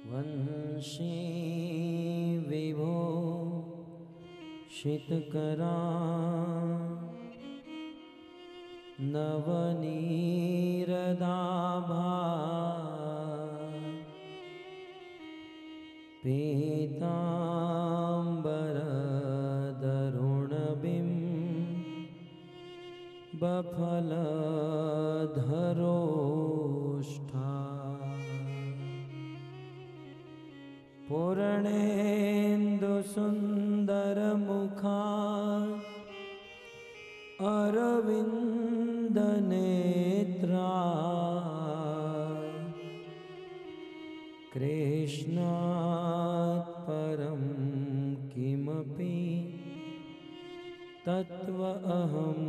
वंशी विभो शीतकरा नवनीरदाभा पीताम्बरदरुणबिं बफलधरोष्ठा पूर्णेन्दुसुन्दरमुखा अरविन्दनेत्रा कृष्णात् परं किमपि तत्त्व अहं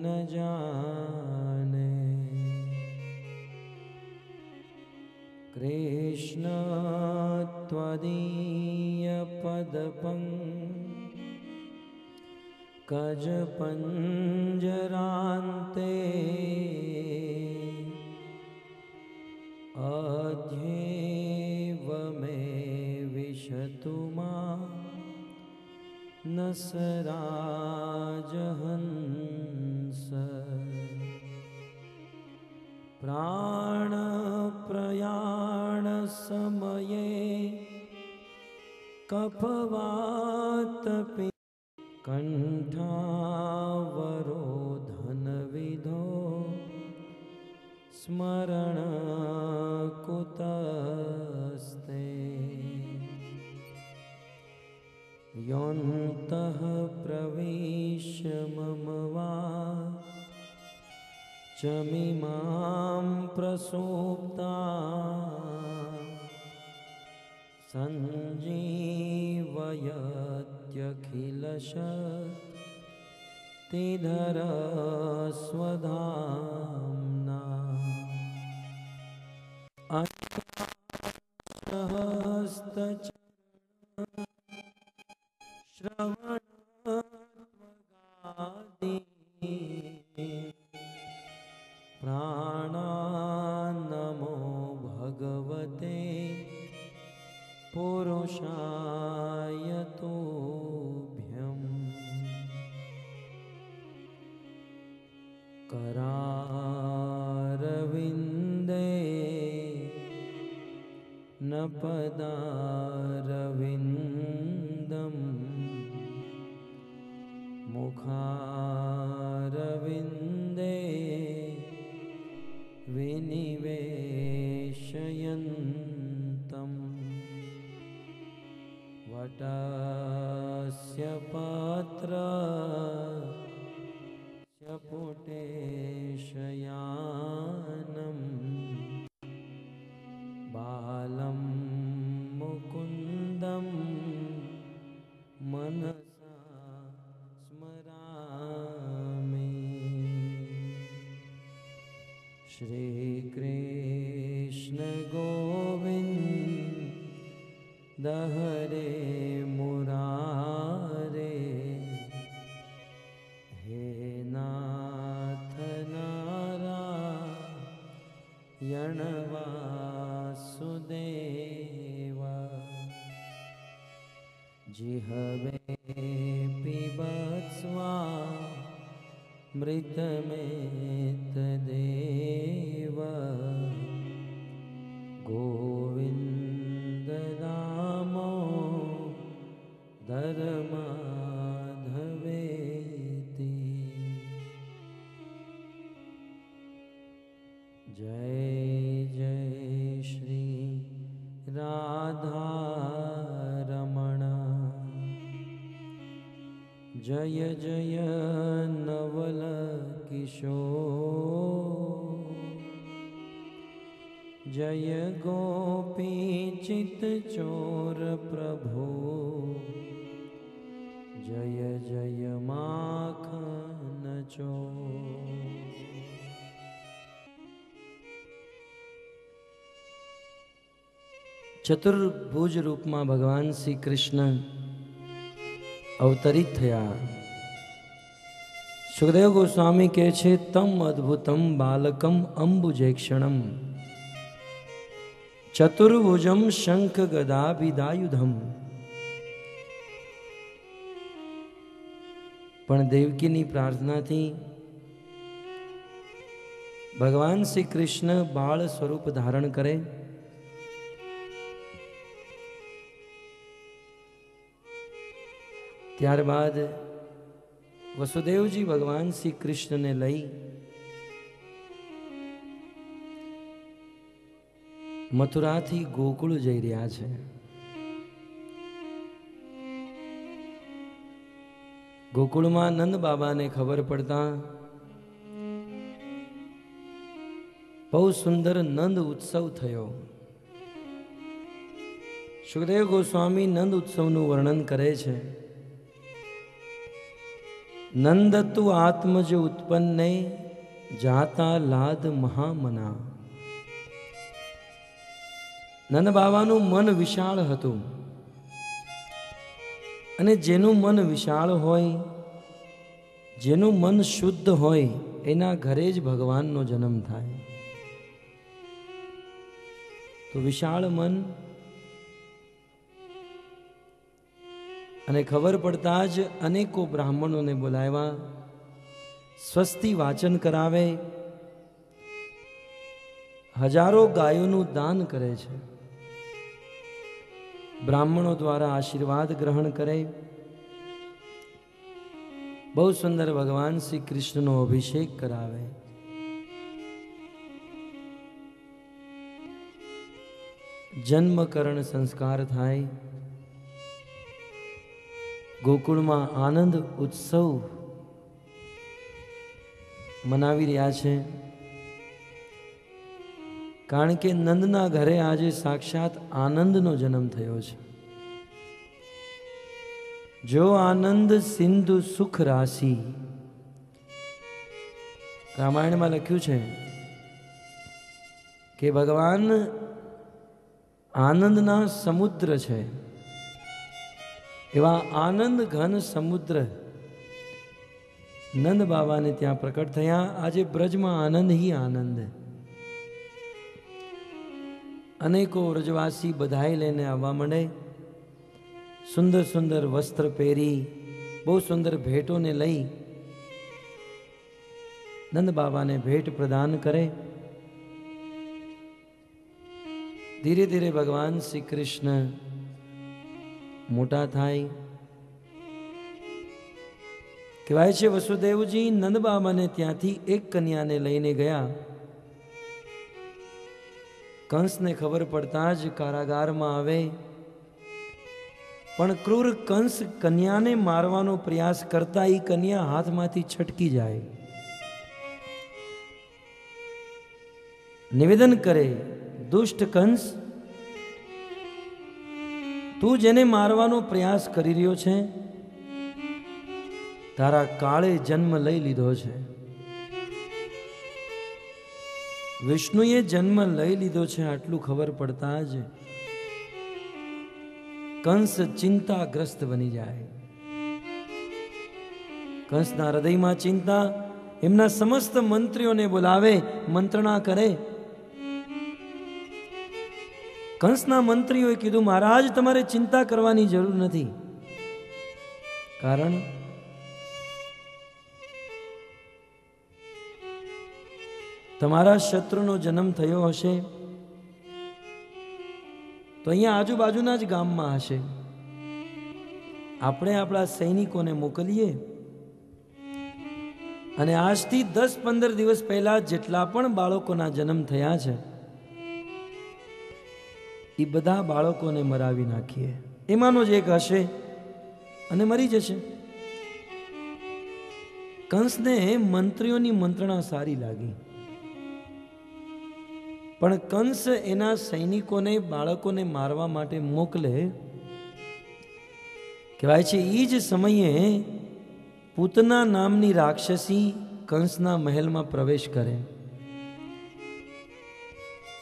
न जाने। कृष्ण त्वदीयपदपङ्कज पञ्जरान्ते अध्येव मे विशतु मां नसराजहंस। प्राणप्रयाणसमये कफवातपि कण्ठावरोधनविधो स्मरण कुतस्ते। योऽन्तः प्रविश्य मम वाचमिमां प्रसुप्ता सञ्जीवयत्यखिलशक्तिधरस्वधाम्ना। अष्टहस्तचरण श्रवणत्वगादि प्राणान्नमो भगवते पुरुषाय तुभ्यम्। करारविन्दे न पदारविन्दम् मुखारविन्दे विनिवेशयन्तम्। वटस्य पत्रस्य पुटे शयानं बालं मुकुन्दं मनसा स्मरामि। श्रीकृष्ण गोविन्द हरे मुरारे, हे नाथ नारायण वासुदेव। जिह्वे पिबत्स्वामृतमेतदेव गोविन्द दामोदर माधवेति। जय जय श्री राधारमण, जय जय नवल किशोर, जय गोपीचित चोर प्रभु, जय जय माखन चोर। चतुर्भुज रूप में भगवान श्री कृष्ण अवतरित थया। सुखदेव गोस्वामी कहे छे तम अद्भुतम बालकम अंबुजेक्षणम ચતુર્ભુજમ શંખ ગદાભિદાયુધમ. પણ દેવકીની પ્રાર્થનાથી ભગવાન શ્રી કૃષ્ણ બાળ સ્વરૂપ ધારણ કરે. ત્યારબાદ વસુદેવજી ભગવાન શ્રી કૃષ્ણને લઈ મથુરાથી ગોકુળ જઈ રહ્યા છે. ગોકુળમાં નંદ બાબાને ખબર પડતા બહુ સુંદર નંદ ઉત્સવ થયો. સુખદેવ ગોસ્વામી નંદ ઉત્સવનું વર્ણન કરે છે. નંદતુ આત્મજ ઉત્પન્ને જાતા લાદ મહામના. નંદ બાબાનું મન વિશાળ હતું અને જેનું મન વિશાળ હોય, જેનું મન શુદ્ધ હોય, એના ઘરે જ ભગવાનનો જન્મ થાય. તો વિશાળ મન અને ખબર પડતા જ અનેકો બ્રાહ્મણોને બોલાવ્યા, સ્વસ્તિ વાચન કરાવે, હજારો ગાયોનું દાન કરે છે. બ્રાહ્મણો દ્વારા આશીર્વાદ ગ્રહણ કરે. બહુ સુંદર ભગવાન શ્રી કૃષ્ણનો અભિષેક કરાવે. જન્મકરણ સંસ્કાર થાય. ગોકુળમાં આનંદ ઉત્સવ મનાવી રહ્યા છે. કારણ કે નંદના ઘરે આજે સાક્ષાત આનંદનો જન્મ થયો છે. જો આનંદ સિંધુ સુખ રાશિ. રામાયણમાં લખ્યું છે કે ભગવાન આનંદના સમુદ્ર છે. એવા આનંદ ઘન સમુદ્ર નંદ બાબાને ત્યાં પ્રકટ થયા. આજે બ્રજમાં આનંદ હી આનંદ. અનેકો વ્રજવાસી બધાઈ લઈને આવવા માંડે. સુંદર સુંદર વસ્ત્ર પહેરી, બહુ સુંદર ભેટોને લઈ નંદ બાબાને ભેટ પ્રદાન કરે. ધીરે ધીરે ભગવાન શ્રી કૃષ્ણ મોટા થાય. કહેવાય છે વસુદેવજી નંદ બાબાને ત્યાંથી એક કન્યાને લઈને ગયા. કંસને ખબર પડતા જ કારાગારમાં આવે. પણ ક્રૂર કંસ કન્યાને મારવાનો પ્રયાસ કરતા એ કન્યા હાથમાંથી છટકી જાય. નિવેદન કરે, દુષ્ટ કંસ, તું જેને મારવાનો પ્રયાસ કરી રહ્યો છે, તારા કાળે જન્મ લઈ લીધો છે. વિષ્ણુએ જન્મ લઈ લીધો છે આટલું ખબર પડતા જ કંસ ચિંતાગ્રસ્ત બની જાય. કંસના હૃદયમાં ચિંતા. એમના સમસ્ત મંત્રીઓને બોલાવે, મંત્રણા કરે. કંસના મંત્રીઓએ કીધું, મહારાજ તમારે ચિંતા કરવાની જરૂર નથી. કારણ તમારા શત્રુનો જન્મ થયો હશે તો અહીંયા આજુબાજુના જ ગામમાં હશે. આપણે આપણા સૈનિકોને મોકલીએ અને આજથી 10-15 દિવસ પહેલા જેટલા પણ બાળકોના જન્મ થયા છે એ બધા બાળકોને મરાવી નાખીએ. એમાંનો જ એક હશે અને મરી જશે. કંસને મંત્રીઓની મંત્રણા સારી લાગી. પણ કંસ એના સૈનિકોને બાળકોને મારવા માટે મોકલે. કહેવાય છે એ જ સમયે પૂતના નામની રાક્ષસી કંસના મહેલમાં પ્રવેશ કરે.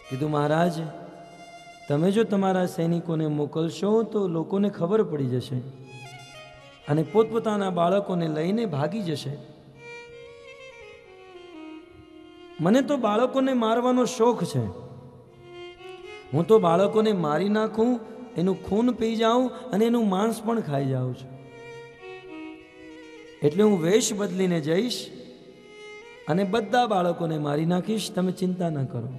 કીધું, મહારાજ તમે જો તમારા સૈનિકોને મોકલશો તો લોકોને ખબર પડી જશે અને પોતપોતાના બાળકોને લઈને ભાગી જશે. મને તો બાળકોને મારવાનો શોખ છે, હું તો બાળકોને મારી નાખું, એનું ખૂન પી જાઉં અને એનું માંસ પણ ખાઈ જાઉં છું. એટલે હું વેશ બદલીને જઈશ અને બધા બાળકોને મારી નાખીશ, તમે ચિંતા ન કરો.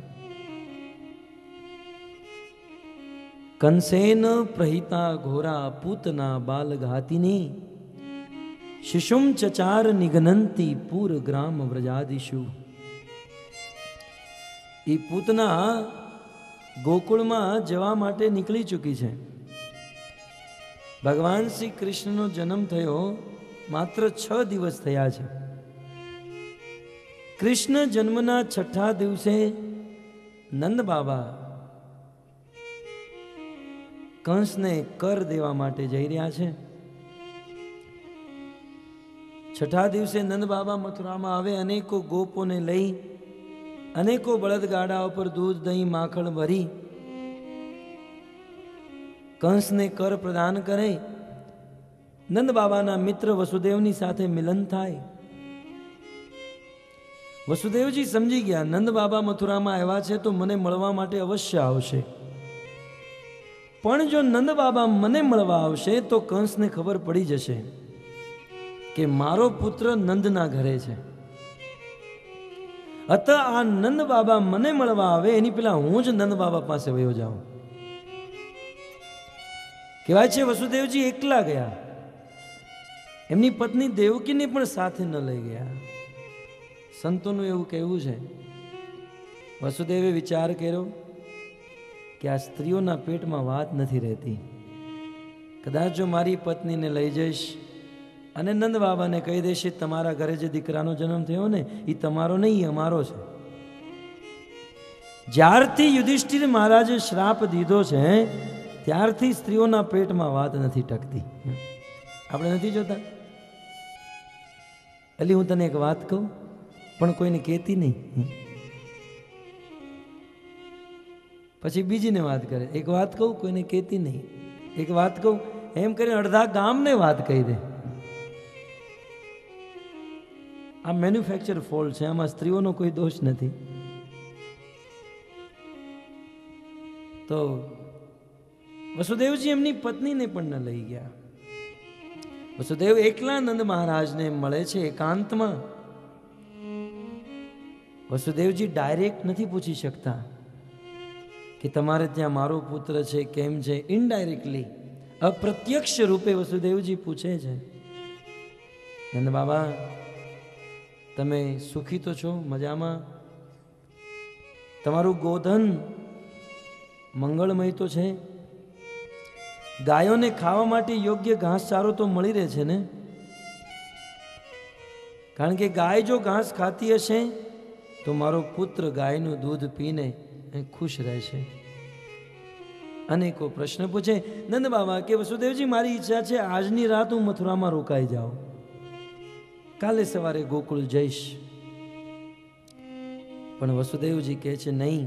કંસેન પ્રહિતા ઘોરા પૂતના બાલઘાતિની શિશુમ ચચાર નિઘનંતી પૂર ગ્રામ વ્રજાદિશુ. એ પૂતના ગોકુળમાં જવા માટે નીકળી ચૂકી છે. ભગવાન શ્રી કૃષ્ણનો જન્મ થયો માત્ર 6 દિવસ થયા છે. કૃષ્ણ જન્મના 6થા દિવસે નંદ બાબા કંસને કર દેવા માટે જઈ રહ્યા છે. 6થા દિવસે નંદ બાબા મથુરામાં આવે, અનેકો ગોપોને લઈ, અનેકો બળદગાડા ઉપર દૂધ દહીં માખણ ભરી કંસને કર પ્રદાન કરે. નંદ બાબાના મિત્ર વસુદેવની સાથે મિલન થાય. વસુદેવજી સમજી ગયા નંદ બાબા મથુરામાં આવ્યા છે તો મને મળવા માટે અવશ્ય આવશે, પણ જો નંદ બાબા મને મળવા આવશે તો કંસને ખબર પડી જશે કે મારો પુત્ર નંદના ઘરે છે. અત આ નંદ બાબા મને મળવા આવે એની પેલા હું જ નંદ બાબા પાસે વયો જાઉં. કહેવાય છે વસુદેવજી એકલા ગયા, એમની પત્ની દેવકીને પણ સાથે ન લઈ ગયા. સંતોનું એવું કહેવું છે, વસુદેવે વિચાર કર્યો કે આ સ્ત્રીઓના પેટમાં વાત નથી રહેતી. કદાચ જો મારી પત્નીને લઈ જઈશ અને નંદ બાબાને કહી દેશે તમારા ઘરે જે દીકરાનો જન્મ થયો ને એ તમારો નહીં, અમારો છે. જ્યારથી યુધિષ્ઠિર મહારાજે શ્રાપ દીધો છે ત્યારથી સ્ત્રીઓના પેટમાં વાત નથી ટકતી. આપણે નથી જોતા? એટલે હું તને એક વાત કહું, પણ કોઈને કહેતી નહીં. પછી બીજીને વાત કરે, એક વાત કહું કોઈને કહેતી નહીં, એક વાત કહું, એમ કરીને અડધા ગામને વાત કહી દે. આ મેન્યુફેક્ચર ફોલ્ટ છે, આમાં સ્ત્રીઓનો કોઈ દોષ નથી. તો વસુદેવજી એમની પત્નીને પણ ન લઈ ગયા. વસુદેવ એકલા નંદ મહારાજને મળે છે એકાંતમાં. વસુદેવજી ડાયરેક્ટ નથી પૂછી શકતા કે તમારે ત્યાં મારો પુત્ર છે કેમ છે. ઇનડાયરેક્ટલી, અપ્રત્યક્ષ રૂપે વસુદેવજી પૂછે છે, નંદ બાબા તમે સુખી તો છો, મજામાં? તમારું ગોધન મંગળમય તો છે? ગાયોને ખાવા માટે યોગ્ય ઘાસચારો તો મળી રહે છે ને? કારણ કે ગાય જો ઘાસ ખાતી હશે તો મારો પુત્ર ગાયનું દૂધ પીને ખુશ રહેશે. અનેકો પ્રશ્ન પૂછે. નંદ બાબા કે વસુદેવજી મારી ઈચ્છા છે આજની રાત હું મથુરામાં રોકાઈ જાઉં, કાલે સવારે ગોકુળ જઈશ. પણ વસુદેવજી કહે છે નહીં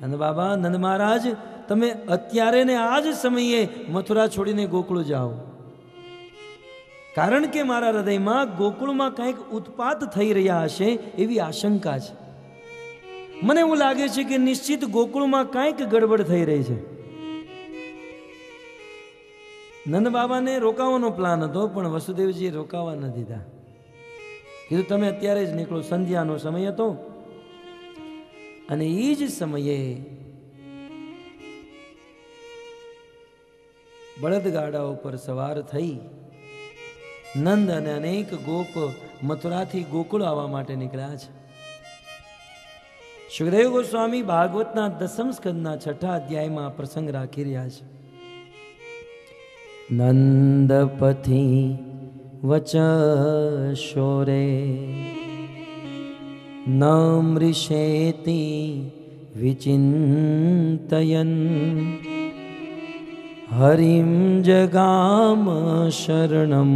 નંદ બાબા, નંદ મહારાજ તમે અત્યારે ને આ જ સમયે મથુરા છોડીને ગોકુળ જાઓ, કારણ કે મારા હૃદયમાં ગોકુળમાં કંઈક ઉત્પાત થઈ રહ્યા હશે એવી આશંકા છે. મને એવું લાગે છે કે નિશ્ચિત ગોકુળમાં કંઈક ગડબડ થઈ રહી છે. નંદ બાબાને રોકાવાનો પ્લાન હતો, પણ વસુદેવજીએ રોકાવા ન દીધા. કીધું તમે અત્યારે જ નીકળો. સંધ્યાનો સમય હતો અને એ જ સમયે બળદગાડા ઉપર સવાર થઈ નંદ અને અનેક ગોપ મથુરાથી ગોકુળ આવવા માટે નીકળ્યા છે. સુખદેવ ગોસ્વામી ભાગવતના 10મ સ્કંદના 6ઠા અધ્યાયમાં પ્રસંગ રાખી રહ્યા છે. નંદપથી વચ શોરે નમૃષેતિ વિચિંતયન હરિમ જગામ શરણમ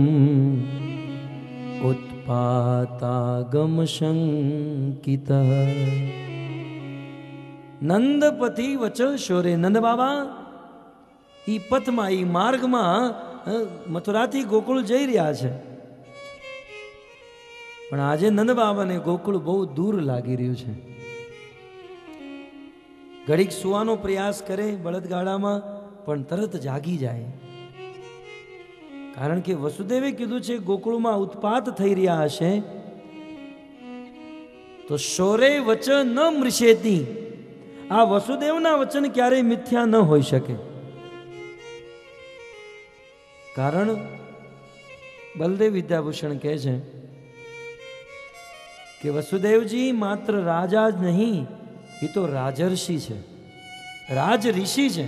ઉત્પાતાગમ શંકિત. નંદપતિ વચલ શોરે. નંદ બાબા ઈ પથમાં, ઈ માર્ગમાં મથુરાથી ગોકુળ જઈ રહ્યા છે, પણ આજે નંદ બાબાને ગોકુળ બહુ દૂર લાગી રહ્યું છે. ઘડીક સુવાનો પ્રયાસ કરે બળદગાડામાં, પણ તરત જાગી જાય. કારણ કે વસુદેવે કીધું છે ગોકુળમાં ઉત્પાત થઈ રહ્યા હશે તો શૌરે વચ ન મૃષેતી. આ વસુદેવના વચન ક્યારેય મિથ્યા ન હોઈ શકે. કારણ બલદેવ વિદ્યાભૂષણ કહે છે કે વસુદેવજી માત્ર રાજા જ નહીં, એ તો રાજર્ષિ છે, રાજ ઋષિ છે.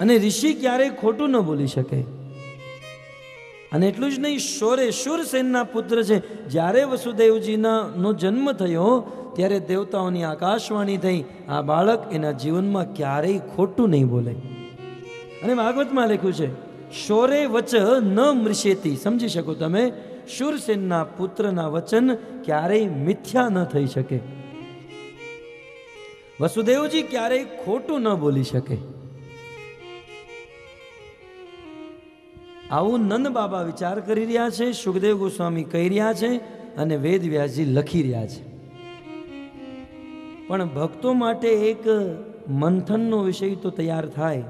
અને ઋષિ ક્યારેય ખોટું ન બોલી શકે. અને એટલું જ નહીં, શૌરે શૂરસેનના પુત્ર છે. જ્યારે વસુદેવજીનો જન્મ થયો ત્યારે દેવતાઓની આકાશવાણી થઈ, આ બાળક એના જીવનમાં ક્યારેય ખોટું નહીં બોલે. અને ભાગવતમાં લખ્યું છે શૌરે વચ ન મૃષેતી. સમજી શકો તમે, શૂરસેનના પુત્રના વચન ક્યારેય મિથ્યા ન થઈ શકે. વસુદેવજી ક્યારેય ખોટું ન બોલી શકે. આવું નંદ બાબા વિચાર કરી રહ્યા છે, સુખદેવ ગોસ્વામી કહી રહ્યા છે અને વેદ વ્યાસજી લખી રહ્યા છે. પણ ભક્તો માટે એક મંથનનો વિષય તો તૈયાર થાય.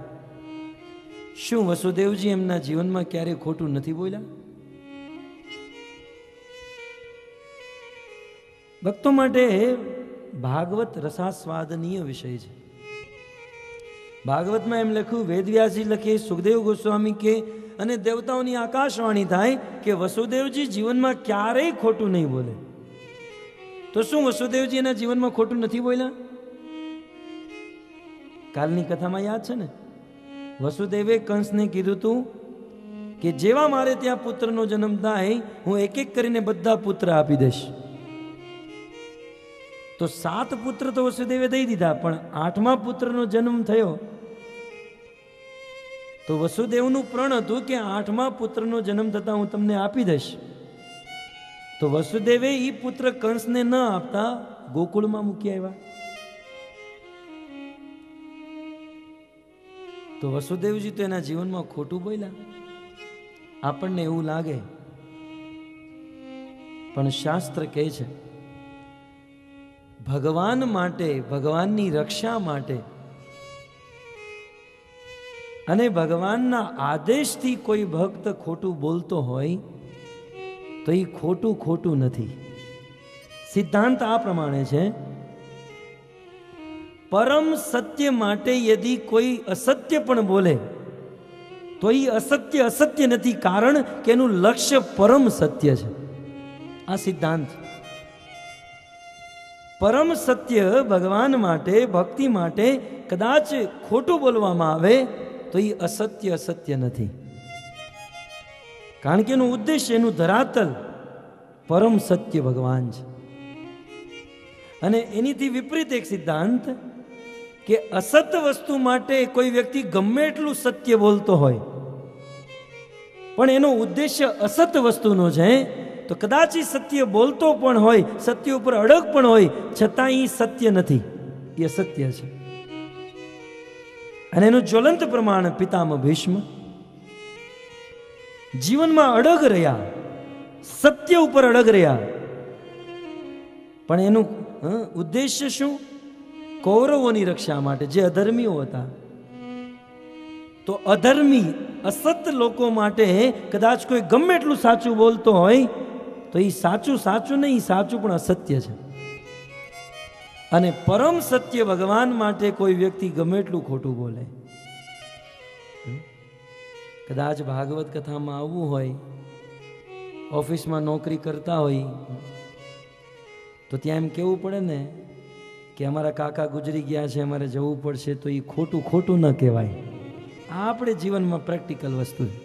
શું વસુદેવજી એમના જીવનમાં ક્યારેય ખોટું નથી બોલ્યા? ભક્તો માટે ભાગવત રસાસ્વાદનીય વિષય છે. ભાગવતમાં એમ લખ્યું, વેદવ્યાસજી લખે, સુખદેવ ગોસ્વામી કે, અને દેવતાઓની આકાશવાણી થાય કે વસુદેવજી જીવનમાં ક્યારેય ખોટું નહીં બોલે. તો શું વસુદેવજી એના જીવનમાં ખોટું નથી બોલ્યા? કાલની કથામાં યાદ છે ને, વસુદેવે કંસને કીધું હતું કે જેવા મારે ત્યાં પુત્રનો જન્મ થાય હું એક એક કરીને બધા પુત્ર આપી દઈશ. તો 7 પુત્ર તો વસુદેવે દઈ દીધા, પણ 8મા પુત્રનો જન્મ થયો તો વસુદેવનું પ્રણ હતું કે 8મા પુત્રનો જન્મ થતા હું તમને આપી દઈશ. તો વસુદેવે એ પુત્ર કંસને ન આપતા ગોકુળમાં મૂકી આવ્યા. તો વસુદેવજી તો એના જીવનમાં ખોટું બોલ્યા. આપણને એવું લાગે, પણ શાસ્ત્ર કહે છે ભગવાન માટે, ભગવાનની રક્ષા માટે અને ભગવાનના આદેશથી કોઈ ભક્ત ખોટું બોલતો હોય તો એ ખોટું ખોટું નથી. સિદ્ધાંત આ પ્રમાણે છે, પરમ સત્ય માટે યદી કોઈ અસત્ય પણ બોલે તો એ અસત્ય અસત્ય નથી, કારણ કે એનું લક્ષ્ય પરમ સત્ય છે. આ સિદ્ધાંત. પરમ સત્ય ભગવાન માટે, ભક્તિ માટે કદાચ ખોટું બોલવામાં આવે તો એ અસત્ય અસત્ય નથી, કારણ કે એનું ઉદ્દેશ્ય, એનું ધરાતલ પરમ સત્ય ભગવાન છે. અને એનીથી વિપરીત એક સિદ્ધાંત કે અસત વસ્તુ માટે કોઈ વ્યક્તિ ગમે એટલું સત્ય બોલતો હોય પણ એનો ઉદ્દેશ્ય અસત વસ્તુનો છે, તો કદાચ એ સત્ય બોલતો પણ હોય, સત્ય ઉપર અડગ પણ હોય, છતાં એ સત્ય નથી, એ અસત્ય છે. અને એનું જ્વલંત પ્રમાણ પિતામહ ભીષ્મ જીવનમાં અડગ રહ્યા, સત્ય ઉપર અડગ રહ્યા, પણ એનું ઉદ્દેશ્ય શું? કૌરવોની રક્ષા માટે, જે અધર્મીઓ હતા. તો અધર્મી અસત લોકો માટે કદાચ કોઈ ગમે એટલું સાચું બોલતો હોય તો એ સાચું સાચું નહીં, સાચું પણ અસત્ય છે. અને પરમ સત્ય ભગવાન માટે કોઈ વ્યક્તિ ગમે એટલું ખોટું બોલે. કદાચ ભાગવત કથામાં આવવું હોય, ઓફિસમાં નોકરી કરતા હોય તો ત્યાં એમ કહેવું પડે ને કે અમારા કાકા ગુજરી ગયા છે, અમારે જવું પડશે, તો એ ખોટું ખોટું ન કહેવાય. આ આપણે જીવનમાં પ્રેક્ટિકલ વસ્તુ છે.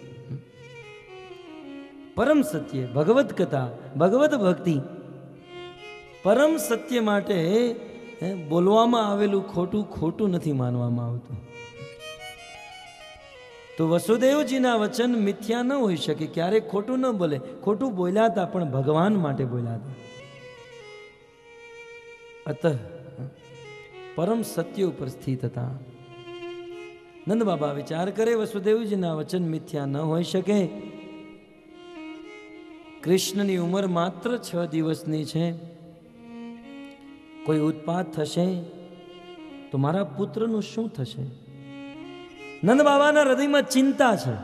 પરમ સત્ય, ભગવત કથા, ભગવત ભક્તિ, પરમ સત્ય માટે બોલવામાં આવેલું ખોટું ખોટું નથી માનવામાં આવતું. તો વસુદેવજીના વચન મિથ્યા ન હોઈ શકે, ક્યારેક ખોટું ન બોલે. ખોટું બોલ્યા હતા પણ ભગવાન માટે બોલ્યા હતા. અત પરમ સત્ય ઉપર સ્થિત હતા. નંદ બાબા વિચાર કરે, વસુદેવજીના વચન મિથ્યા ન હોઈ શકે. કૃષ્ણની ઉંમર માત્ર 6 દિવસની છે. કોઈ ઉત્પાત થશે તો મારા પુત્રનું શું થશે? નંદ બાબાના હૃદયમાં ચિંતા છે.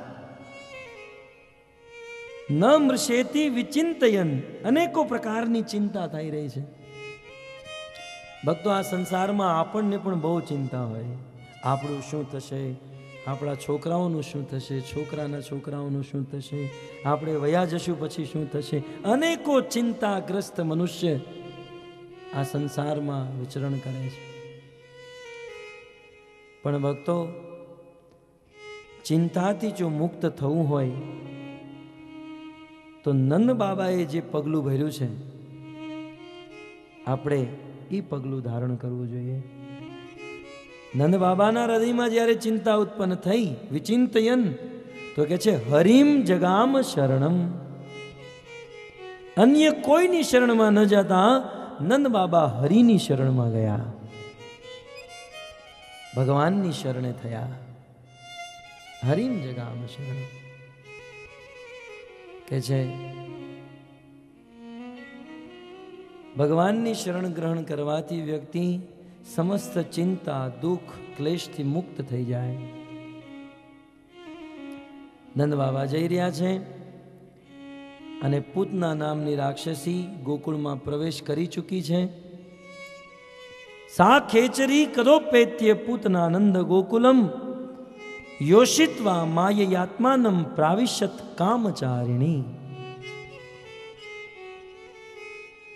ન મૃષેતિ વિચિંતયન, અનેકો પ્રકારની ચિંતા થઈ રહી છે. ભક્તો, આ સંસારમાં આપણને પણ બહુ ચિંતા હોય. આપણું શું થશે, આપણા છોકરાઓનું શું થશે, છોકરાના છોકરાઓનું શું થશે, આપણે વયા જશું પછી શું થશે. અનેકો ચિંતાગ્રસ્ત મનુષ્ય આ સંસારમાં વિચરણ કરે છે. પણ ભક્તો, ચિંતાથી જો મુક્ત થવું હોય તો નંદ બાબાએ જે પગલું ભર્યું છે, આપણે એ પગલું ધારણ કરવું જોઈએ. નંદ બાબાના હૃદયમાં જ્યારે ચિંતા ઉત્પન્ન થઈ, વિચિંતયન, તો કે છે હરિમ જગામ શરણમ. અન્ય કોઈની શરણમાં ન જતા નંદ બાબા હરિની શરણમાં ગયા, ભગવાનની શરણે થયા. હરિમ જગામ શરણ કે છે ભગવાનની શરણ ગ્રહણ કરવાથી વ્યક્તિ સમસ્ત ચિંતા, દુઃખ, ક્લેશથી મુક્ત થઈ જાય. નંદ બાબા જઈ રહ્યા છે અને પૂતના નામની રાક્ષસી ગોકુળમાં પ્રવેશ કરી ચૂકી છે. સા ખેચરી કદોપેત્ય પૂતનાનંદ ગોકુલમ યોષિત્વા માયયાત્માનમ પ્રાવિશત કામચારિણી.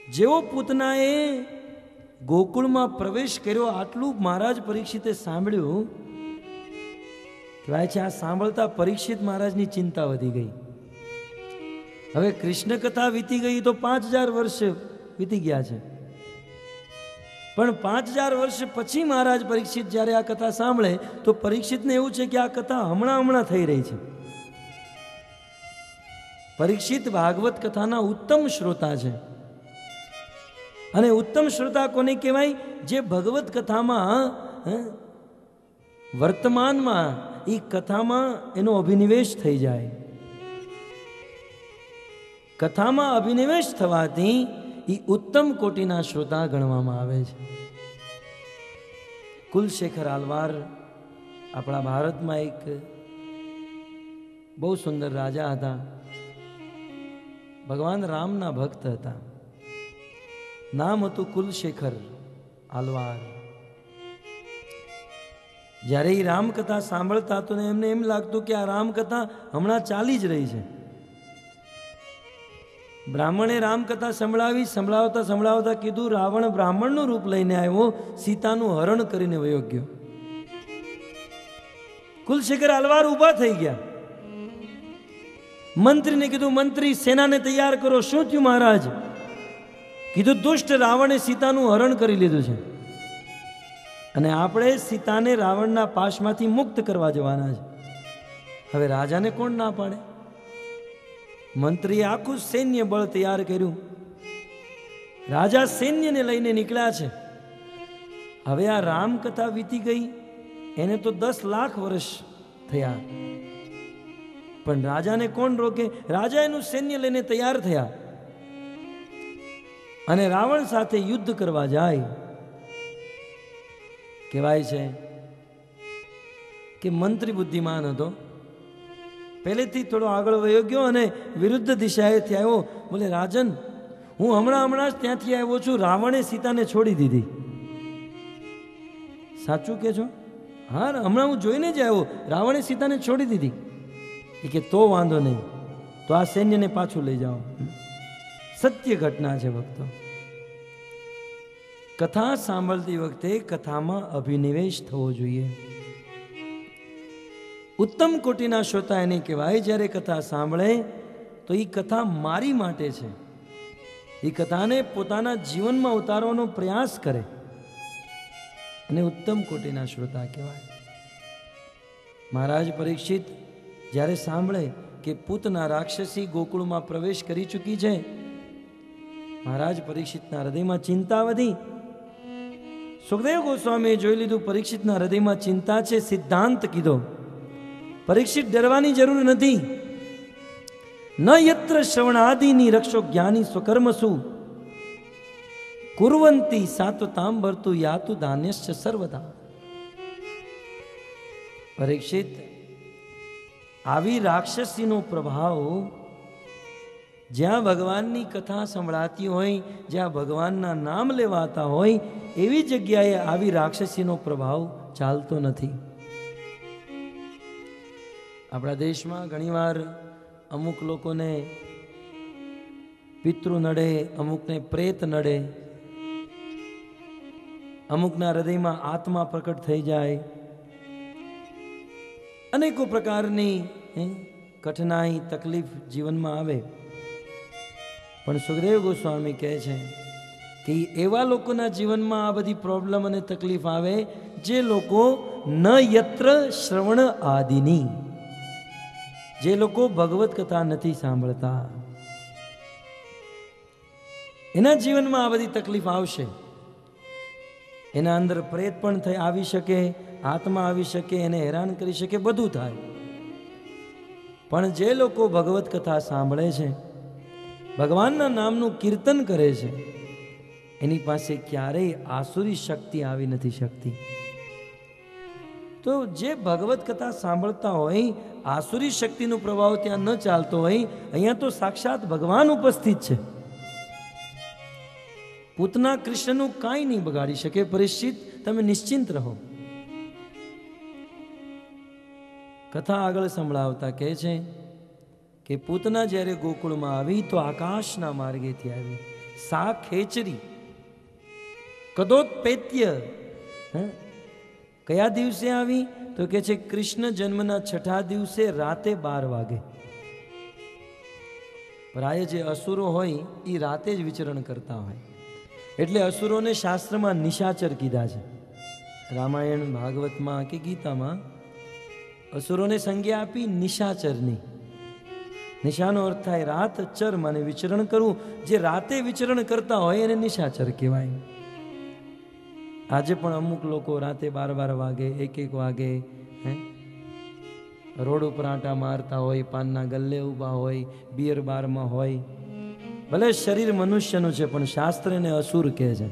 જેવો પૂતનાએ ગોકુળમાં પ્રવેશ કર્યો, આટલું મહારાજ પરીક્ષિતે સાંભળ્યું. કહેવાય છે આ સાંભળતા પરીક્ષિત મહારાજની ચિંતા વધી ગઈ. હવે કૃષ્ણ કથા વીતી ગઈ તો 5000 વર્ષ વીતી ગયા છે, પણ 5000 વર્ષ પછી મહારાજ પરીક્ષિત જ્યારે આ કથા સાંભળે તો પરીક્ષિતને એવું છે કે આ કથા હમણાં થઈ રહી છે. પરીક્ષિત ભાગવત કથાના ઉત્તમ શ્રોતા છે. અને ઉત્તમ શ્રોતા કોને કહેવાય? જે ભગવત કથામાં વર્તમાનમાં એ કથામાં એનો અભિનિવેશ થઈ જાય. કથામાં અભિનિવેશ થવાથી એ ઉત્તમ કોટીના શ્રોતા ગણવામાં આવે છે. કુલશેખર આલવાર આપણા ભારતમાં એક બહુ સુંદર રાજા હતા. ભગવાન રામના ભક્ત હતા. નામ હતું કુલશેખર આલવાર. જ્યારે એ રામકથા સાંભળતા તો એમને એમ લાગતું કે આ રામકથા હમણાં ચાલી જ રહી છે. બ્રાહ્મણે રામકથા સંભળાવતા કીધું, રાવણ બ્રાહ્મણનું રૂપ લઈને આવ્યો, સીતાનું હરણ કરીને વયો ગયો. કુલશેખર આલવાર ઊભા થઈ ગયા. મંત્રીને કીધું, મંત્રી સેનાને તૈયાર કરો. શું થયું મહારાજ? કીધું, દુષ્ટ રાવણે સીતાનું હરણ કરી લીધું છે અને આપણે સીતાને રાવણના પાશમાંથી મુક્ત કરવા જવાના છે. હવે રાજાને કોણ ના પાડે? મંત્રીએ આખું સૈન્ય બળ તૈયાર કર્યું. રાજા સૈન્યને લઈને નીકળ્યા છે. હવે આ રામકથા વીતી ગઈ, એને તો 10 લાખ વર્ષ થયા, પણ રાજાને કોણ રોકે? રાજા એનું સૈન્ય લઈને તૈયાર થયા અને રાવણ સાથે યુદ્ધ કરવા જાય. કહેવાય છે કે મંત્રી બુદ્ધિમાન હતો. પહેલેથી થોડો આગળ વયો ગયો અને વિરુદ્ધ દિશાએથી આવ્યો. બોલે, રાજન, હું હમણાં જ ત્યાંથી આવ્યો છું, રાવણે સીતાને છોડી દીધી. સાચું કે છો? હા, હમણાં હું જોઈને જ આવ્યો, રાવણે સીતાને છોડી દીધી. એ કે તો વાંધો નહીં, તો આ સૈન્યને પાછું લઈ જાઓ. સત્ય ઘટના છે ભક્તો. કથા સાંભળતી વખતે કથામાં અભિનિવેશ થવો જોઈએ. ઉત્તમ કોટીના શ્રોતા એને કહેવાય, જ્યારે કથા સાંભળે તો એ કથા મારી માટે છે. એ કથાને પોતાના જીવનમાં ઉતારવાનો પ્રયાસ કરે અને ઉત્તમ કોટીના શ્રોતા કહેવાય. મહારાજ પરીક્ષિત જ્યારે સાંભળે કે પૂતના રાક્ષસી ગોકુળમાં પ્રવેશ કરી ચૂકી છે, મહારાજ પરીક્ષિતના હૃદયમાં ચિંતા વધી. સુખદેવ ગોસ્વામીએ જોઈ લીધું પરીક્ષિતના હૃદયમાં ચિંતા છે. સિદ્ધાંત કીધો, પરીક્ષિત ડરવાની જરૂર નથી. ન યત્ર શ્રવણાદિની રક્ષો જ્ઞાની સ્વકર્મસુ કુર્વંતી સાત્વતામ ભરતું યાતુ ધાન્યશ્ચ સર્વદા. પરીક્ષિત, આવી રાક્ષસીનો પ્રભાવ જ્યાં ભગવાનની કથા સંભળાતી હોય, જ્યાં ભગવાનના નામ લેવાતા હોય, એવી જગ્યાએ આવી રાક્ષસીનો પ્રભાવ ચાલતો નથી. આપણા દેશમાં ઘણીવાર અમુક લોકોને પિતૃ નડે, અમુકને પ્રેત નડે, અમુકના હૃદયમાં આત્મા પ્રકટ થઈ જાય, અનેકો પ્રકારની કઠિનાઈ તકલીફ જીવનમાં આવે. પણ સુખદેવ ગોસ્વામી કહે છે કે એવા લોકોના જીવનમાં આ બધી પ્રોબ્લેમ અને તકલીફ આવે જે લોકો ન યત્ર શ્રવણ આદિની, જે લોકો ભગવત કથા નથી સાંભળતા, એના જીવનમાં આ બધી તકલીફ આવશે. એના અંદર પ્રેત પણ આવી શકે, આત્મા આવી શકે, એને હેરાન કરી શકે, બધું થાય. પણ જે લોકો ભગવત કથા સાંભળે છે, ભગવાનના નામનું કીર્તન કરે છે, એની પાસે ક્યારેય આસુરી શક્તિ આવી નથી શકતી. તો જે ભગવત કથા સાંભળતા હોય, આસુરી શક્તિનો પ્રભાવ ત્યાં ન ચાલતો હોય, અહીંયા તો સાક્ષાત ભગવાન ઉપસ્થિત છે. પૂતના કૃષ્ણનું કાંઈ નહીં બગાડી શકે. પરીક્ષિત, તમે નિશ્ચિંત રહો. કથા આગળ સંભળાવતા કહે છે કે પૂતના જ્યારે ગોકુળમાં આવી તો આકાશના માર્ગેથી આવી. સા ખેચરી કદોત્પેત્ય. કયા દિવસે આવી? તો કે છે કૃષ્ણ જન્મના 6થા દિવસે રાતે 12 વાગે. પ્રાય જે અસુરો હોય એ રાતે જ વિચરણ કરતા હોય, એટલે અસુરોને શાસ્ત્રમાં નિશાચર કીધા છે. રામાયણ, ભાગવતમાં કે ગીતામાં અસુરોને સંજ્ઞા આપી નિશાચરની. નિશાનો અર્થ થાય રાત, ચર માને વિચરણ કરવું. જે રાતે વિચરણ કરતા હોય એને નિશાચર કહેવાય. આજે પણ અમુક લોકો રાતે 12 વાગે, 1 વાગે રોડ ઉપર આંટા મારતા હોય, પાનના ગલ્લે ઊભા હોય, બિયર બારમાં હોય. ભલે શરીર મનુષ્યનું છે પણ શાસ્ત્ર એને અસુર કહે છે.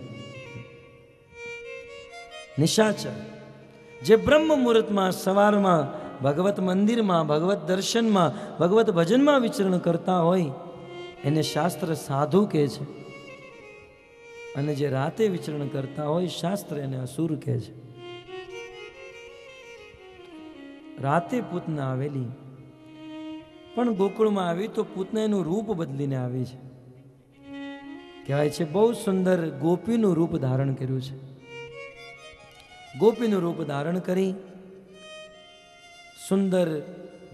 નિશાચર જે બ્રહ્મ મુહૂર્તમાં સવારમાં ભગવત મંદિરમાં, ભગવત દર્શનમાં, ભગવત ભજનમાં વિચરણ કરતા હોય એને શાસ્ત્ર સાધુ કહે છે, અને જે રાતે વિચરણ કરતા હોય શાસ્ત્ર એને અસુર કહે છે. રાતે પૂતના આવેલી, પણ ગોકુળમાં આવી તો પૂતના એનું રૂપ બદલીને આવી છે. કહેવાય છે બહુ સુંદર ગોપીનું રૂપ ધારણ કર્યું છે. ગોપીનું રૂપ ધારણ કરી સુંદર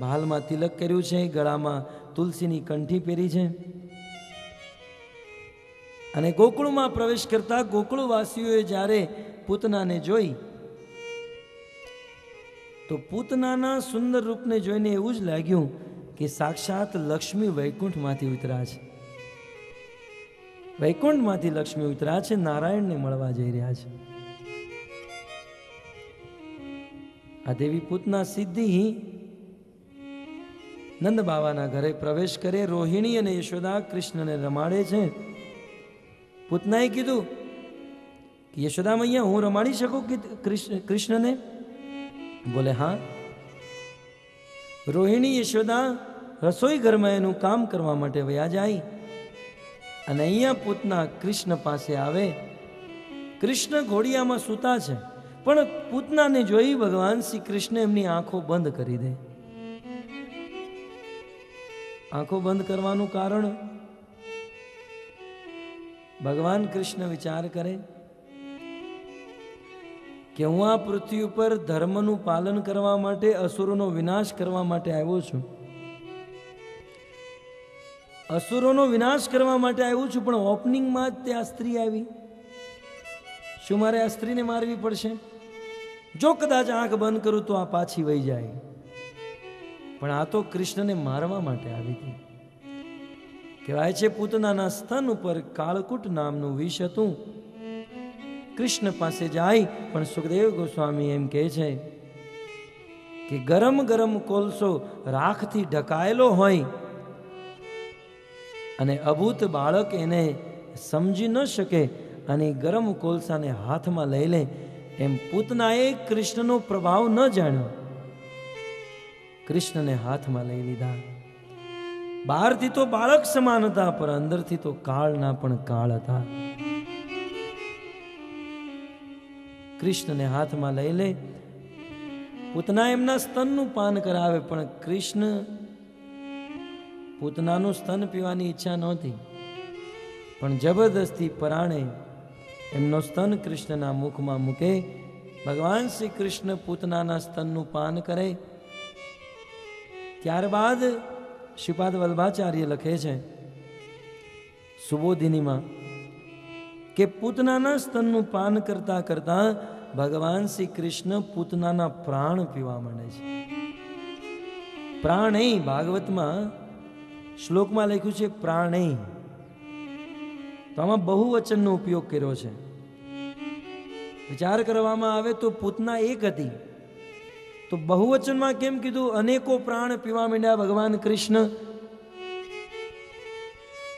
ભાલમાં તિલક કર્યું છે, ગળામાં તુલસીની કંઠી પહેરી છે, અને ગોકુળમાં પ્રવેશ કરતા ગોકુળવાસીઓએ જ્યારે પૂતનાને જોઈ તો પૂતનાના સુંદર રૂપને જોઈને એવું જ લાગ્યું કે સાક્ષાત લક્ષ્મી વૈકુંઠમાંથી ઉતર્યા છે. વૈકુંઠમાંથી લક્ષ્મી ઉતર્યા છે, નારાયણને મળવા જઈ રહ્યા છે. આ દેવી પૂતના સીધી નંદ બાવાના ઘરે પ્રવેશ કરે. રોહિણી અને યશોદા કૃષ્ણને રમાડે છે. પૂતનાએ કીધું કે યશોદા મૈયા, હું રમાડી શકું કે કૃષ્ણને? બોલે હા. રોહિણી યશોદા રસોઈ ઘરમાં એનું કામ કરવા માટે વયા જાય, અને અહીંયા પૂતના કૃષ્ણ પાસે આવે. કૃષ્ણ ઘોડિયામાં સૂતા છે, પણ પૂતનાને જોઈ ભગવાન શ્રી કૃષ્ણ એમની આંખો બંધ કરી દે. આંખો બંધ કરવાનું કારણ, ભગવાન કૃષ્ણ વિચાર કરે કે હું આ પૃથ્વી ઉપર ધર્મનું પાલન કરવા માટે, અસુરોનો વિનાશ કરવા માટે આવ્યો છું. અસુરોનો વિનાશ કરવા માટે આવ્યો છું, પણ ઓપનિંગમાં જ ત્યાં સ્ત્રી આવી. શું મારે આ સ્ત્રીને મારવી પડશે? જો કદાચ આંખ બંધ કરું તો આ પાછી વહી જાય, પણ આ તો કૃષ્ણને મારવા માટે આવી હતી. કહેવાય છે પૂતનાના સ્તન ઉપર કાળકૂટ નામનું વિષ હતું. કૃષ્ણ પાસે જાય, પણ સુખદેવ ગોસ્વામી એમ કહે છે કે ગરમ ગરમ કોલસો રાખથી ઢકાયેલો હોય અને અભૂત બાળક એને સમજી ન શકે અને ગરમ કોલસાને હાથમાં લઈ લે. એમ પૂતનાએ કૃષ્ણનો પ્રભાવ ન જાણ્યો. કૃષ્ણને હાથમાં લઈ લીધા. બહારથી તો બાળક સમાન હતા, પણ અંદરથી તો કાળના પણ કાળ હતા. કૃષ્ણને હાથમાં લઈ લે. પૂતના એમના સ્તનનું પાન કરાવે, પણ કૃષ્ણ પૂતનાનું સ્તન પીવાની ઈચ્છા નહોતી, પણ જબરદસ્તી પરાણે એમનો સ્તન કૃષ્ણના મુખમાં મૂકે. ભગવાન શ્રી કૃષ્ણ પૂતનાના સ્તનનું પાન કરે. ત્યારબાદ શ્રીપાદ વલ્લભાચાર્ય લખે છે સુબોધિનીમાં કે પૂતનાના સ્તનનું પાન કરતા કરતા ભગવાન શ્રી કૃષ્ણ પૂતનાના પ્રાણ પીવા માંડે છે. પ્રાણ ભાગવતમાં શ્લોકમાં લખ્યું છે પ્રાણ. તો આમાં બહુવચનનો ઉપયોગ કર્યો છે. વિચાર કરવામાં આવે તો પૂતના એક હતી, તો બહુવચનમાં કેમ કીધું? અનેકો પ્રાણ પીવા માંડ્યા ભગવાન કૃષ્ણ.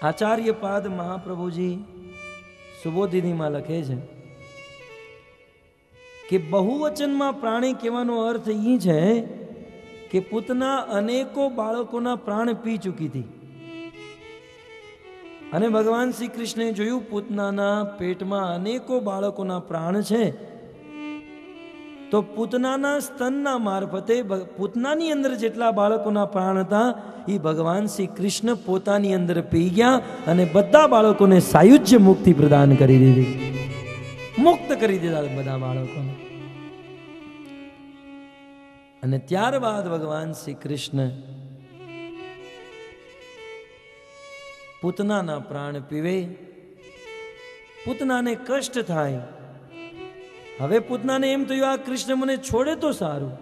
આચાર્ય પાદ મહાપ્રભુજી સુબોધિનીમાં લખે છે કે બહુવચનમાં પ્રાણી કહેવાનો અર્થ એ છે કે પૂતના અનેકો બાળકોના પ્રાણ પી ચૂકી હતી, અને ભગવાન શ્રી કૃષ્ણે જોયું પૂતનાના પેટમાં અનેકો બાળકોના પ્રાણ છે, તો પૂતનાના સ્તનના મારફતે પૂતનાની અંદર જેટલા બાળકોના પ્રાણ હતા એ ભગવાન શ્રી કૃષ્ણ પોતાની અંદર પી ગયા અને બધા બાળકોને સાયુજ્ય મુક્તિ પ્રદાન કરી દીધી, મુક્ત કરી દીધા બધા બાળકોને. અને ત્યારબાદ ભગવાન શ્રી કૃષ્ણ પૂતનાના પ્રાણ પીવે. પૂતનાને કષ્ટ થાય. હવે પૂતનાને એમ થયું આ કૃષ્ણ મને છોડે તો સારું.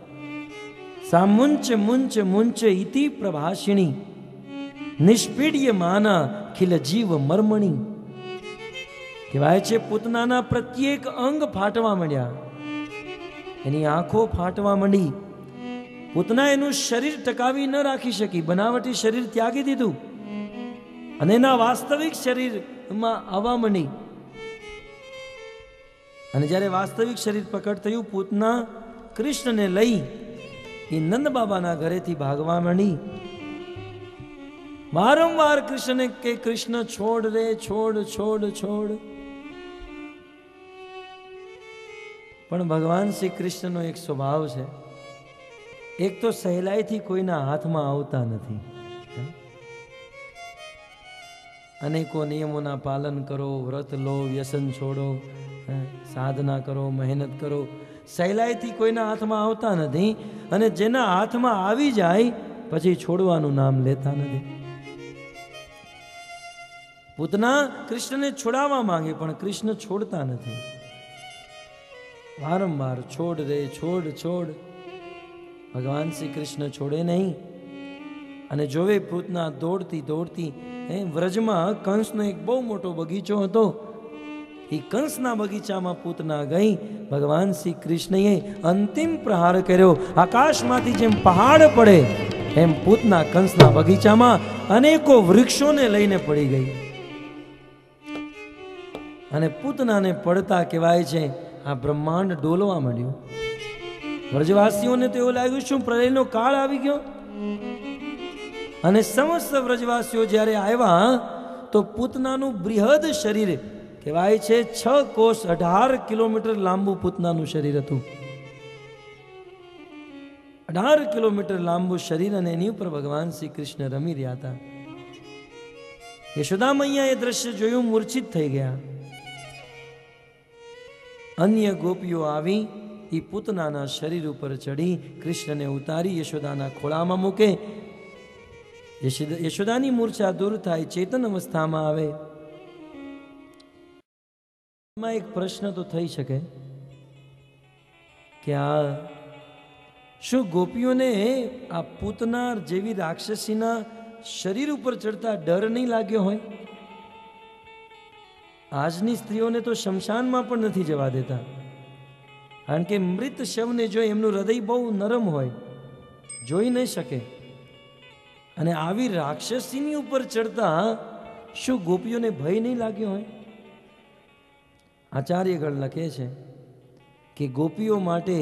સામુંચ મુંચ મુંચ ઇતિ પ્રભાષિણી નિષ્પીડ્ય માના ખિલ જીવ મર્મણી. કહેવાય છે પૂતનાના પ્રત્યેક અંગ ફાટવા માંડ્યા, એની આંખો ફાટવા માંડી. પૂતના એનું શરીર ટકાવી ન રાખી શકી, બનાવટી શરીર ત્યાગી દીધું અને એના વાસ્તવિક શરીરમાં આવવા માંડી. અને જ્યારે વાસ્તવિક શરીર પ્રકટ થયું, પૂતના કૃષ્ણને લઈ એ નંદ બાબાના ઘરેથી ભાગવા માંડી. વારંવાર કૃષ્ણને કે કૃષ્ણ છોડ રે, છોડ છોડ છોડ. પણ ભગવાન શ્રી કૃષ્ણનો એક સ્વભાવ છે, એક તો સહેલાઈથી કોઈના હાથમાં આવતા નથી. અનેકો નિયમોના પાલન કરો, વ્રત લો, વ્યસન છોડો, સાધના કરો, મહેનત કરો, સહેલાઈથી કોઈના હાથમાં આવતા નથી. અને જેના હાથમાં આવી જાય પછી છોડવાનું નામ લેતા નથી. પૂતના કૃષ્ણને છોડાવવા માંગે પણ કૃષ્ણ છોડતા નથી. વારંવાર છોડ રે, છોડ છોડ. ભગવાન શ્રી કૃષ્ણ છોડે નહીં. અને જોવે પૂતના દોડતી દોડતી વ્રજમાં કંસનો એક બહુ મોટો બગીચો હતો, એ કંસના બગીચામાં પૂતના ગઈ. ભગવાન શ્રી કૃષ્ણએ અંતિમ પ્રહાર કર્યો. આકાશમાંથી જેમ પહાડ પડે એમ પૂતના કંસના બગીચામાં અનેકો વૃક્ષોને લઈને પડી ગઈ. અને પૂતનાને પડતા કહેવાય છે આ બ્રહ્માંડ ડોલવા માંડ્યું. વ્રજવાસીઓને તો એવું લાગ્યું શું પ્રલયનો કાળ આવી ગયો. અને સમસ્ત વ્રજવાસીઓ જ્યારે આવ્યા તો પૂતનાનું બૃહદ શરીર કહેવાય છે 6 કોષ 18 કિલોમીટર લાંબુ પૂતનાનું શરીર હતું. 18 કિલોમીટર લાંબુ શરીર, અને એની ઉપર ભગવાન શ્રી કૃષ્ણ રમી રહ્યા હતા. યશોદા મૈયા એ દ્રશ્ય જોયું, મૂર્છિત થઈ ગયા. અન્ય ગોપીઓ આવી એ પૂતનાના શરીર ઉપર ચડી કૃષ્ણને ઉતારી યશોદાના ખોળામાં મૂકે. યશોદાની મૂર્છા દૂર થાય, ચેતન અવસ્થામાં આવે. એક પ્રશ્ન તો થઈ શકે કે આ શું ગોપીઓને આ પૂતના જેવી રાક્ષસીના શરીર ઉપર ચડતા ડર નહીં લાગ્યો હોય? આજની સ્ત્રીઓને તો શમશાનમાં પણ નથી જવા દેતા, કારણ કે મૃત શવને જોઈ એમનું હૃદય બહુ નરમ હોય, જોઈ નહીં શકે. અને આવી રાક્ષસીની ઉપર ચડતા શું ગોપીઓને ભય નહીં લાગ્યો હોય? આચાર્યગણ લખે છે કે ગોપીઓ માટે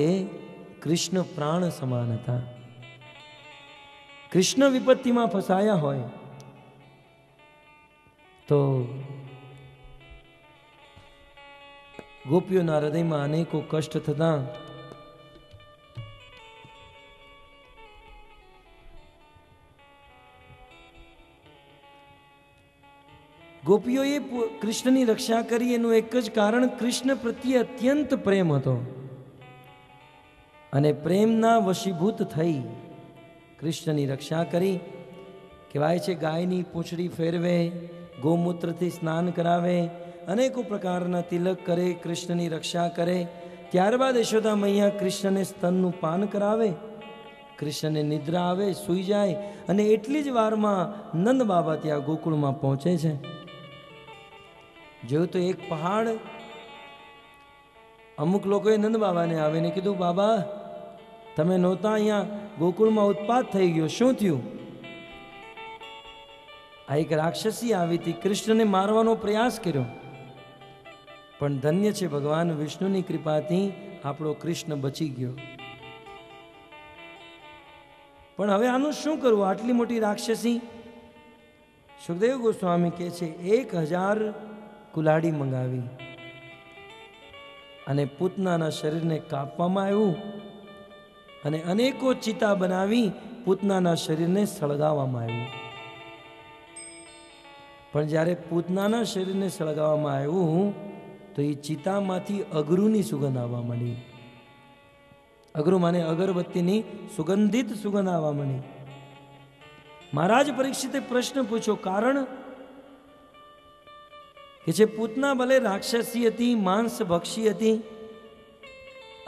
કૃષ્ણ પ્રાણ સમાન હતા. કૃષ્ણ વિપત્તિમાં ફસાયા હોય તો ગોપીઓના હૃદયમાં અનેકો કષ્ટ થતા ગોપીઓએ કૃષ્ણની રક્ષા કરી. એનું એક જ કારણ કૃષ્ણ પ્રત્યે અત્યંત પ્રેમ હતો અને પ્રેમના વશીભૂત થઈ કૃષ્ણની રક્ષા કરી. કહેવાય છે ગાયની પૂંછડી ફેરવે, ગૌમૂત્રથી સ્નાન કરાવે, અનેકો પ્રકારના તિલક કરે, કૃષ્ણની રક્ષા કરે. ત્યારબાદ યશોદા મૈયા કૃષ્ણને સ્તનનું પાન કરાવે, કૃષ્ણને નિદ્રા આવે, સૂઈ જાય અને એટલી જ વારમાં નંદ બાબા ત્યાં ગોકુળમાં પહોંચે છે. જોયું તો એક પહાડ. અમુક લોકોએ નંદ બાબાને આવીને કીધું, બાબા તમે નહોતા અહીંયા, ગોકુળમાં ઉત્પાત થઈ ગયો, શું થયું? આ એક રાક્ષસી આવી હતી, કૃષ્ણને મારવાનો પ્રયાસ કર્યો, પણ ધન્ય છે ભગવાન વિષ્ણુની કૃપાથી આપણો કૃષ્ણ બચી ગયો. પણ હવે આનું શું કરવું? આટલી મોટી રાક્ષસી. સુખદેવ ગોસ્વામી કહે છે 1000 કુલાડી મંગાવી અને પૂતનાના શરીરને કાપવામાં આવ્યું અને અનેકો ચિતા બનાવી પૂતનાના શરીરને સળગાવવામાં આવ્યું. પણ જ્યારે પૂતનાના શરીરને સળગાવવામાં આવ્યું તો એ ચિતામાંથી અગરુની સુગંધ આવવા માંડી. અગરુ માને અગરબત્તીની સુગંધિત સુગંધ આવવા માંડી. મહારાજ પરીક્ષિતે પ્રશ્ન પૂછ્યો, કારણ? કે જે પૂતના ભલે રાક્ષસી હતી, માંસ ભક્ષી હતી,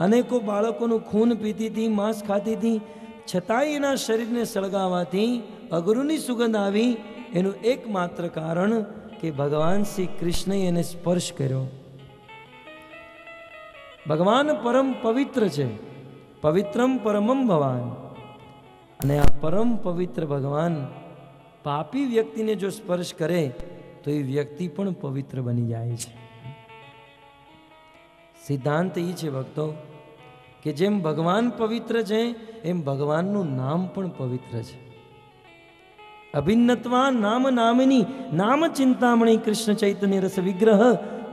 અનેકો બાળકોનું ખૂન પીતી હતી, માંસ ખાતી હતી, છતાંય એના શરીરને સળગાવવાથી અગરુની સુગંધ આવી. એનું એકમાત્ર કારણ કે ભગવાન શ્રી કૃષ્ણએ એને સ્પર્શ કર્યો. ભગવાન પરમ પવિત્ર છે, પવિત્રમ પરમમ ભવાન. અને આ પરમ પવિત્ર ભગવાન પાપી વ્યક્તિને જો સ્પર્શ કરે તો એ વ્યક્તિ પણ પવિત્ર બની જાય છે. સિદ્ધાંત એ છે ભક્તો કે જેમ ભગવાન પવિત્ર છે એમ ભગવાનનું નામ પણ પવિત્ર છે. અભિન્નત્વા નામ નામિની નામ ચિંતામણી કૃષ્ણ ચૈતન્ય રસ વિગ્રહ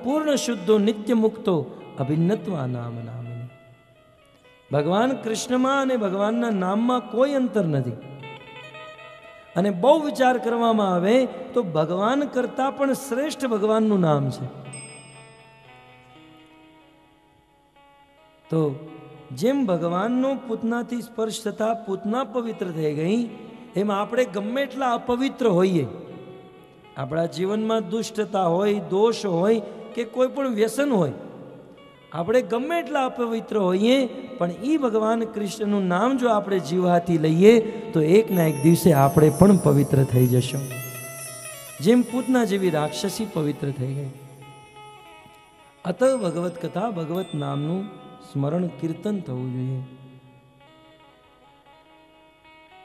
પૂર્ણ શુદ્ધો નિત્ય મુક્તો અભિન્નત્વા નામ નામિની. ભગવાન કૃષ્ણમાં અને ભગવાનના નામમાં કોઈ અંતર નથી. અને બહુ વિચાર કરવામાં આવે તો ભગવાન કરતાં પણ શ્રેષ્ઠ ભગવાનનું નામ છે. તો જેમ ભગવાનનો પૂતનાથી સ્પર્શ થતા પૂતના પવિત્ર થઈ ગઈ, એમ આપણે ગમે એટલા અપવિત્ર હોઈએ, આપણા જીવનમાં દુષ્ટતા હોય, દોષ હોય કે કોઈ પણ વ્યસન હોય, આપણે ગમે એટલા અપવિત્ર હોઈએ પણ એ ભગવાન કૃષ્ણનું નામ જો આપણે જીવાથી લઈએ તો એકના એક દિવસે આપણે પણ પવિત્ર થઈ જશું. જેમ પૂતના જેવી રાક્ષસી પવિત્ર થઈ ગઈ. અત ભગવત કથા, ભગવત નામનું સ્મરણ કીર્તન થવું જોઈએ.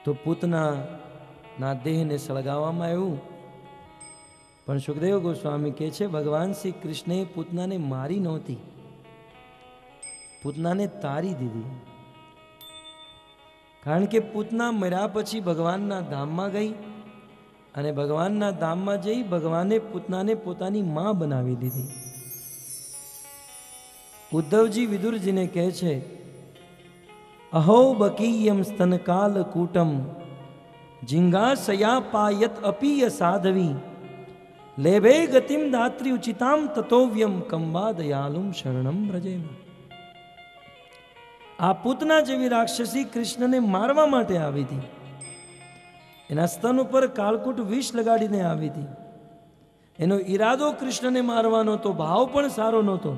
તો પૂતનાના દેહને સળગાવવામાં આવ્યું. પણ સુખદેવ ગોસ્વામી કહે છે ભગવાન શ્રી કૃષ્ણએ પૂતનાને મારી નહોતી, પૂતનાને તારી દીધી. કારણ કે પૂતના મર્યા પછી ભગવાનના ધામમાં ગઈ અને ભગવાનના ધામમાં જઈ ભગવાને પૂતનાને પોતાની માં બનાવી દીધી. ઉદ્ધવજી વિદુરજીને કહે છે અહો બકીયમ સ્તનકાલ કૂટમ જિંગાસયા પાયત અપીય સાધવી લેભે ગતિમ દાત્રી ઉચિતામ તતોવ્યમ કંબા દયાલુમ શરણમ વ્રજેમ. આ પૂતના જેવી રાક્ષસી કૃષ્ણને મારવા માટે આવી હતી. એના સ્તન ઉપર કાળકૂટ વિષ લગાડીને આવી હતી. એનો ઈરાદો કૃષ્ણને મારવાનો હતો, ભાવ પણ સારો નહોતો,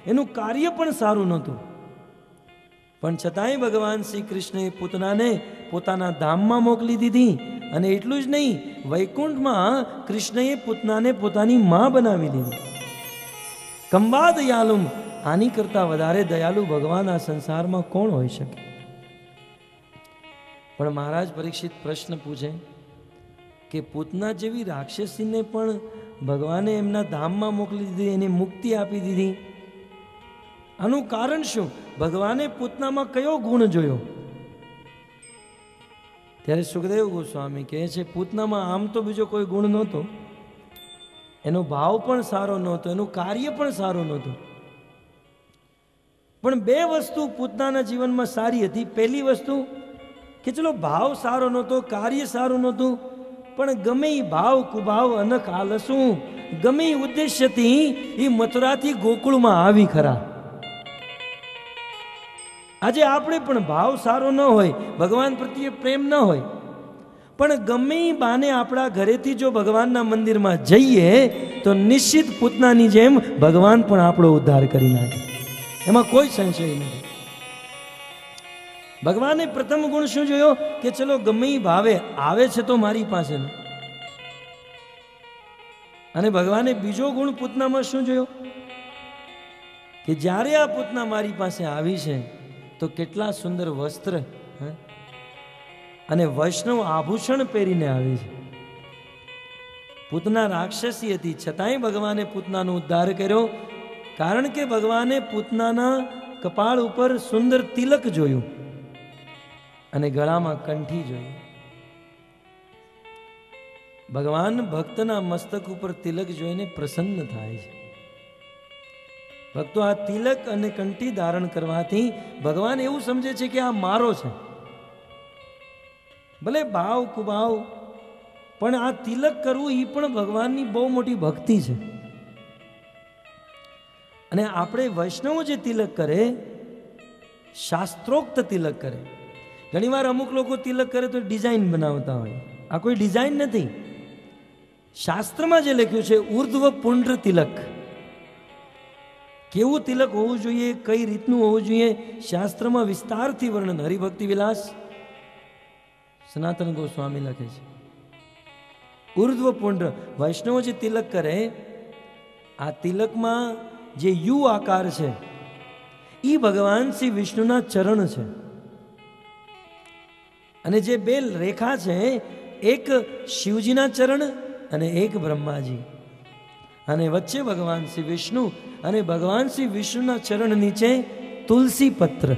એનું કાર્ય પણ સારું નહોતું. પણ છતાંય ભગવાન શ્રી કૃષ્ણએ પૂતનાને પોતાના ધામમાં મોકલી દીધી. અને એટલું જ નહીં, વૈકુંઠમાં કૃષ્ણએ પૂતનાને પોતાની માં બનાવી દીધી. કંબા દયાલુમ, આની કરતા વધારે દયાલુ ભગવાન આ સંસારમાં કોણ હોઈ શકે? પણ મહારાજ પરીક્ષિત પ્રશ્ન પૂછે કે પૂતના જેવી રાક્ષસીને પણ ભગવાને એમના ધામમાં મોકલી દીધી, એને મુક્તિ આપી દીધી. આનું કારણ શું? ભગવાને પૂતનામાં કયો ગુણ જોયો? ત્યારે સુખદેવ ગોસ્વામી કહે છે, પૂતનામાં આમ તો બીજો કોઈ ગુણ નહોતો, એનો ભાવ પણ સારો નહોતો, એનું કાર્ય પણ સારું નહોતું. પણ બે વસ્તુ પૂતનાના જીવનમાં સારી હતી. પહેલી વસ્તુ કે ચલો ભાવ સારો નહોતો, કાર્ય સારું નહોતું, પણ ગમે એ ભાવ કુભાવ અનક આલસું ગમે એ ઉદ્દેશ્યથી એ મથુરાથી ગોકુળમાં આવી ખરા. આજે આપણે પણ ભાવ સારો ન હોય, ભગવાન પ્રત્યે પ્રેમ ન હોય, પણ ગમે એ બાને આપણા ઘરેથી જો ભગવાનના મંદિરમાં જઈએ તો નિશ્ચિત પૂતનાની જેમ ભગવાન પણ આપણો ઉદ્ધાર કરી નાખે, એમાં કોઈ સંશય નથી. ભગવાને પ્રથમ ગુણ શું જોયો? કે ચલો ગમે એ ભાવે આવે છે તો મારી પાસે. અને ભગવાને બીજો ગુણ પૂતનામાં શું જોયો? કે જ્યારે આ પૂતના મારી પાસે આવી છે તો કેટલા સુંદર વસ્ત્ર અને વૈષ્ણવ આભૂષણ પહેરીને આવી છે. પૂતના રાક્ષસી હતી, છતાંય ભગવાને પૂતનાનો ઉદ્ધાર કર્યો, કારણ કે ભગવાને પૂતનાના કપાળ ઉપર સુંદર તિલક જોયું અને ગળામાં કંઠી જોયું. ભગવાન ભક્તના મસ્તક ઉપર તિલક જોઈને પ્રસન્ન થાય છે. ભક્તો, આ તિલક અને કંઠી ધારણ કરવાથી ભગવાન એવું સમજે છે કે આ મારો છે. ભલે ભાવ કુભાવ, પણ આ તિલક કરવું એ પણ ભગવાનની બહુ મોટી ભક્તિ છે. અને આપણે વૈષ્ણવ જે તિલક કરે, શાસ્ત્રોક્ત તિલક કરે. ઘણીવાર અમુક લોકો તિલક કરે તો ડિઝાઇન બનાવતા હોય. આ કોઈ ડિઝાઇન નથી. શાસ્ત્રમાં જે લખ્યું છે ઉર્ધ્વ પુંડ્ર તિલક, કેવું તિલક હોવું જોઈએ, કઈ રીતનું હોવું જોઈએ, શાસ્ત્રમાં વિસ્તારથી વર્ણન. હરિભક્તિ વિલાસ સનાતન ગોસ્વામી લખે છે. ઉર્ધ્વ પુંડ્ર, વૈષ્ણવ જે તિલક કરે, આ તિલકમાં જે યુ આકાર છે એ ભગવાન શ્રી વિષ્ણુના ચરણ છે. અને જે બે રેખા છે, એક શિવજીના ચરણ અને એક બ્રહ્માજી, અને વચ્ચે ભગવાન શ્રી વિષ્ણુ, અને ભગવાન શ્રી વિષ્ણુના ચરણ નીચે તુલસી પત્ર,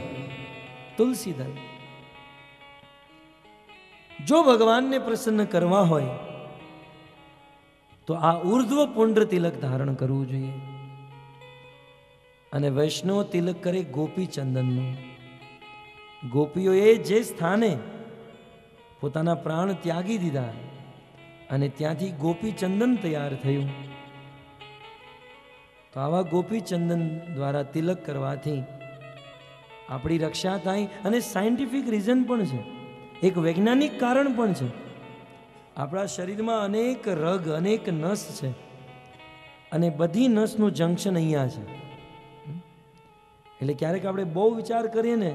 તુલસી દળ. જો ભગવાનને પ્રસન્ન કરવા હોય તો આ ઉર્ધ્વ પુંડ્ર તિલક ધારણ કરવું જોઈએ. અને વૈષ્ણવ તિલક કરે ગોપી ચંદનનું. ગોપીઓએ જે સ્થાને પોતાના પ્રાણ ત્યાગી દીધા અને ત્યાંથી ગોપી ચંદન તૈયાર થયું, તો આવા ગોપી ચંદન દ્વારા તિલક કરવાથી આપણી રક્ષા થાય. અને સાયન્ટિફિક રીઝન પણ છે, એક વૈજ્ઞાનિક કારણ પણ છે. આપણા શરીરમાં અનેક રગ, અનેક નસ છે, અને બધી નસનું જંક્શન અહીંયા છે. એટલે ક્યારેક આપણે બહુ વિચાર કરીએ ને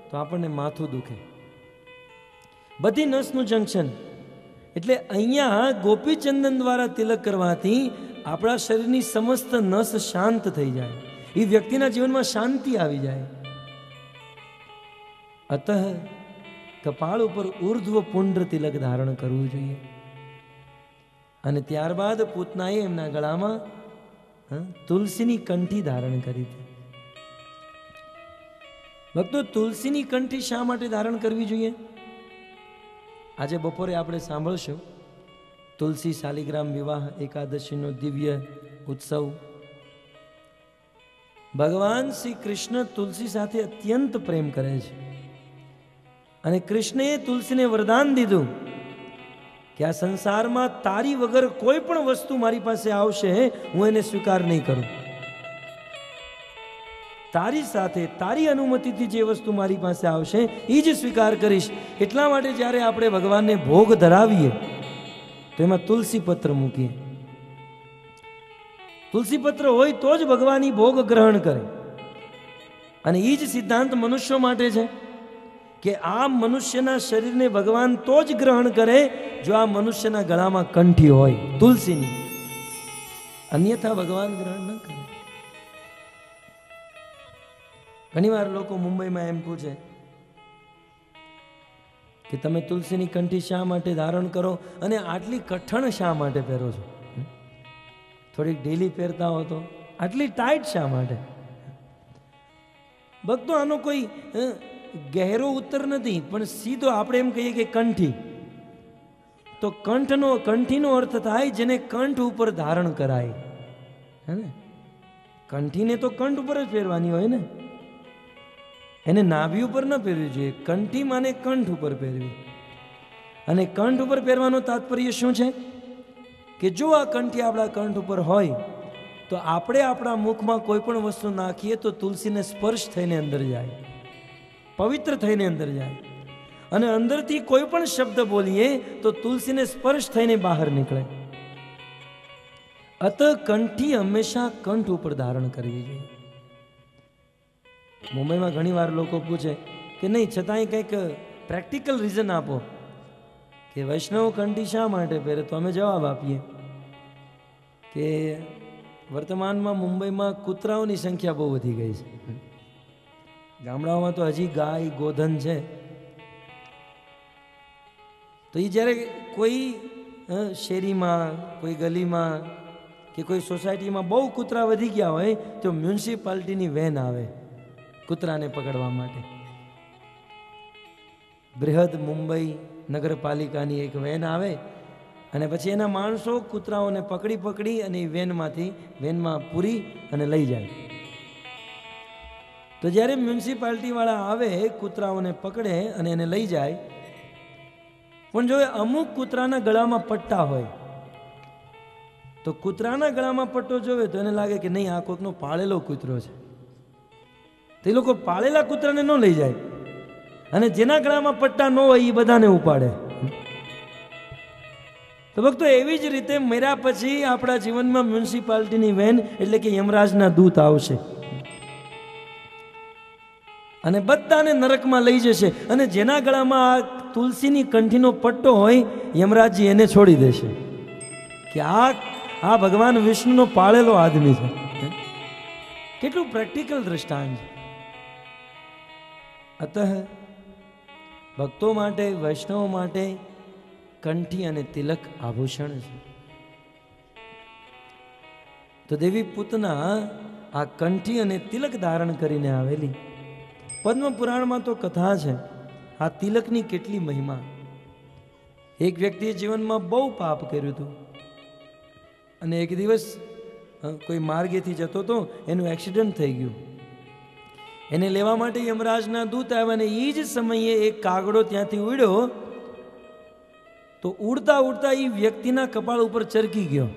તો આપણને માથું દુખે. બધી નસનું જંક્શન, એટલે અહીંયા ગોપીચંદન દ્વારા તિલક કરવાથી આપણા શરીરની સમસ્ત નસ શાંત થઈ જાય, એ વ્યક્તિના જીવનમાં શાંતિ આવી જાય. અતઃ કપાળ ઉપર ઉર્ધ્વ પુંડ્ર તિલક ધારણ કરવું જોઈએ. અને ત્યારબાદ પૂતનાએ એમના ગળામાં તુલસીની કંઠી ધારણ કરી હતી. ભક્તો, તુલસીની કંઠી શા માટે ધારણ કરવી જોઈએ? આજે બપોરે આપણે સાંભળશું તુલસી શાલિગ્રામ વિવાહ એકાદશીનો દિવ્ય ઉત્સવ. ભગવાન શ્રી કૃષ્ણ તુલસી સાથે અત્યંત પ્રેમ કરે છે, અને કૃષ્ણએ તુલસીને વરદાન દીધું કે આ સંસારમાં તારી વગર કોઈ પણ વસ્તુ મારી પાસે આવશે હું એને સ્વીકાર નહીં કરું. તારી સાથે, તારી અનુમતિથી જે વસ્તુ મારી પાસે આવશે એ જ સ્વીકાર કરીશ. એટલા માટે જ્યારે આપણે ભગવાનને ભોગ ધરાવીએ તો એમાં તુલસી પત્ર મૂકીએ. તુલસી પત્ર હોય તો જ ભગવાન ભોગ ગ્રહણ કરે. અને એ જ સિદ્ધાંત મનુષ્યો માટે છે કે આ મનુષ્યના શરીરને ભગવાન તો જ ગ્રહણ કરે જો આ મનુષ્યના ગળામાં કંઠી હોય તુલસીની, અન્યથા ભગવાન ગ્રહણ ન કરે. ઘણીવાર લોકો મુંબઈમાં એમ પૂછે કે તમે તુલસીની કંઠી શા માટે ધારણ કરો અને આટલી કઠણ શા માટે પહેરો છો? થોડીક ઢીલી પહેરતા હો તો આટલી ટાઈટ શા માટે? ભક્તો આનો કોઈ ગહેરો ઉત્તર નથી, પણ સીધો આપણે એમ કહીએ કે કંઠી. તો કંઠીનો અર્થ થાય જેને કંઠ ઉપર ધારણ કરાય, હે ને? કંઠીને તો કંઠ ઉપર જ પહેરવાની હોય ને, એને નાભી ઉપર ન પહેરવી જોઈએ. કંઠી માને કંઠ ઉપર પહેરવી. અને કંઠ ઉપર પહેરવાનું તાત્પર્ય શું છે કે જો આ કંઠી આપણા કંઠ ઉપર હોય તો આપણે આપણા મુખમાં કોઈ પણ વસ્તુ નાખીએ તો તુલસીને સ્પર્શ થઈને અંદર જાય, પવિત્ર થઈને અંદર જાય. અને અંદરથી કોઈ પણ શબ્દ બોલીએ તો તુલસીને સ્પર્શ થઈને બહાર નીકળે. અત કંઠી હંમેશા કંઠ ઉપર ધારણ કરવી જોઈએ. મુંબઈમાં ઘણી વાર લોકો પૂછે કે નહીં, છતાંય કંઈક પ્રેક્ટિકલ રીઝન આપો કે વૈષ્ણવ કંઠી શા માટે પહેરે. તો અમે જવાબ આપીએ કે વર્તમાનમાં મુંબઈમાં કૂતરાઓની સંખ્યા બહુ વધી ગઈ છે. ગામડાઓમાં તો હજી ગાય ગોધન છે. તો એ જ્યારે કોઈ શેરીમાં, કોઈ ગલીમાં કે કોઈ સોસાયટીમાં બહુ કૂતરા વધી ગયા હોય તો મ્યુનિસિપાલિટીની વેન આવે કૂતરાને પકડવા માટે. બૃહદ મુંબઈ નગરપાલિકાની એક વેન આવે અને પછી એના માણસો કૂતરાઓને પકડી અને એ વેનમાં પૂરી અને લઈ જાય. તો જ્યારે મ્યુનિસિપાલિટી વાળા આવે કૂતરાઓને પકડે અને એને લઈ જાય, પણ જો અમુક કૂતરાના ગળામાં પટ્ટા હોય તો કૂતરાના ગળામાં પટ્ટો જોવે તો એને લાગે કે નહીં, આ કોઈકનો પાળેલો કૂતરો છે. તો એ લોકો પાળેલા કૂતરાને ન લઈ જાય અને જેના ગળામાં પટ્ટા ન હોય એ બધાને ઉપાડે. તો ભક્તો એવી જ રીતે મર્યા પછી આપણા જીવનમાં મ્યુનિસિપાલિટીની વેન એટલે કે યમરાજના દૂત આવશે અને બધાને નરકમાં લઈ જશે. અને જેના ગળામાં આ તુલસીની કંઠીનો પટ્ટો હોય યમરાજજી એને છોડી દેશે કે આ ભગવાન વિષ્ણુનો પાળેલો આદમી છે. કેટલું પ્રેક્ટિકલ દ્રષ્ટાંત છે. અતઃ ભક્તો માટે, વૈષ્ણવો માટે કંઠી અને તિલક આભૂષણ છે. તો દેવી પૂતના આ કંઠી અને તિલક ધારણ કરીને આવેલી. પદ્મ પુરાણમાં તો કથા છે આ તિલકની કેટલી મહિમા. એક વ્યક્તિએ જીવનમાં બહુ પાપ કર્યું હતું અને એક દિવસ કોઈ માર્ગેથી જતો હતો, એનું એક્સિડન્ટ થઈ ગયું. એને લેવા માટે યમરાજના દૂત આવ્યા અને એ જ સમયે એક કાગડો ત્યાંથી ઉડ્યો. તો ઉડતા ઉડતા એ વ્યક્તિના કપાળ ઉપર ચરકી ગયો.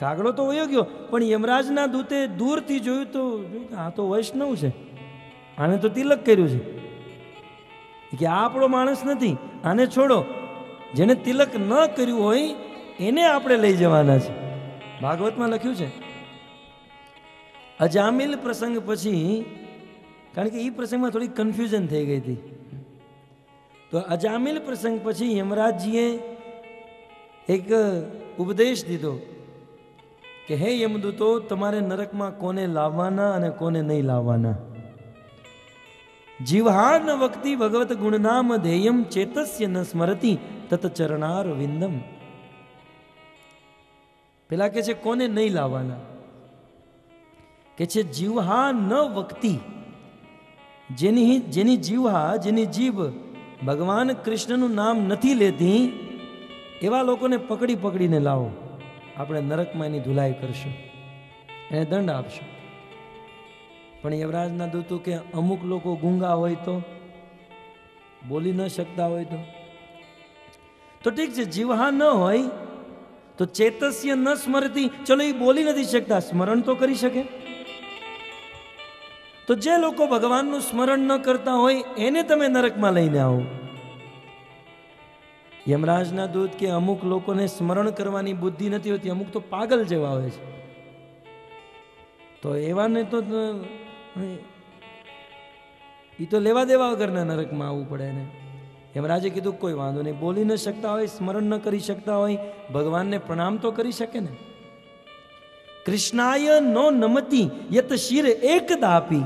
કાગડો તો વયો ગયો, પણ યમરાજના દૂતે દૂરથી જોયું તો આ તો વૈષ્ણવ છે, આને તો તિલક કર્યું છે, કે આ આપણો માણસ નથી, આને છોડો. જેને તિલક ન કર્યું હોય એને આપણે લઈ જવાના છે. ભાગવતમાં લખ્યું છે. અજામિલ પ્રસંગ પછી, કારણ કે એ પ્રસંગમાં થોડી કન્ફ્યુઝન થઈ ગઈ હતી, તો અજામિલ પ્રસંગ પછી યમરાજજીએ એક ઉપદેશ દીધો કે હે યમદૂતો, તમારે નરકમાં કોને લાવવાના અને કોને નહીં લાવવાના. જીવહા ન વક્તિ ભગવત ગુણનામ ધેયમ ચેતસ્ય ન સ્મરતિ તત ચરણાર વિંદમ. પેલા કે છે કોને નહીં લાવવાના, કે છે જીવહા ન વક્તિ, જેની જીવહા, જેની જીભ ભગવાન કૃષ્ણનું નામ નથી લેતી એવા લોકોને પકડીને લાવો. આપણે નરકમાં એની ધુલાઈ કરશું, એને દંડ આપશું. પણ યમરાજના દૂતો કે અમુક લોકો ગૂંગા હોય તો, બોલી ન શકતા હોય તો ઠીક છે, જીવહા ન હોય તો ચેતસ્ય ન સ્મરતી, ચલો એ બોલી નથી શકતા, સ્મરણ તો કરી શકે. તો જે લોકો ભગવાનનું સ્મરણ ન કરતા હોય એને તમે નરકમાં લઈને આવો. યમરાજના દૂત કે અમુક લોકોને સ્મરણ કરવાની બુદ્ધિ નથી હોતી, અમુક તો પાગલ જેવા હોય છે, તો એવાને તો એ તો લેવા દેવા વગરના નરકમાં આવવું પડે ને. યમરાજે કીધું કોઈ વાંધો નહીં, બોલી ન શકતા હોય, સ્મરણ ન કરી શકતા હોય, ભગવાનને પ્રણામ તો કરી શકે ને. કૃષ્ણાય નો નમતી યત શિર એકદાપી,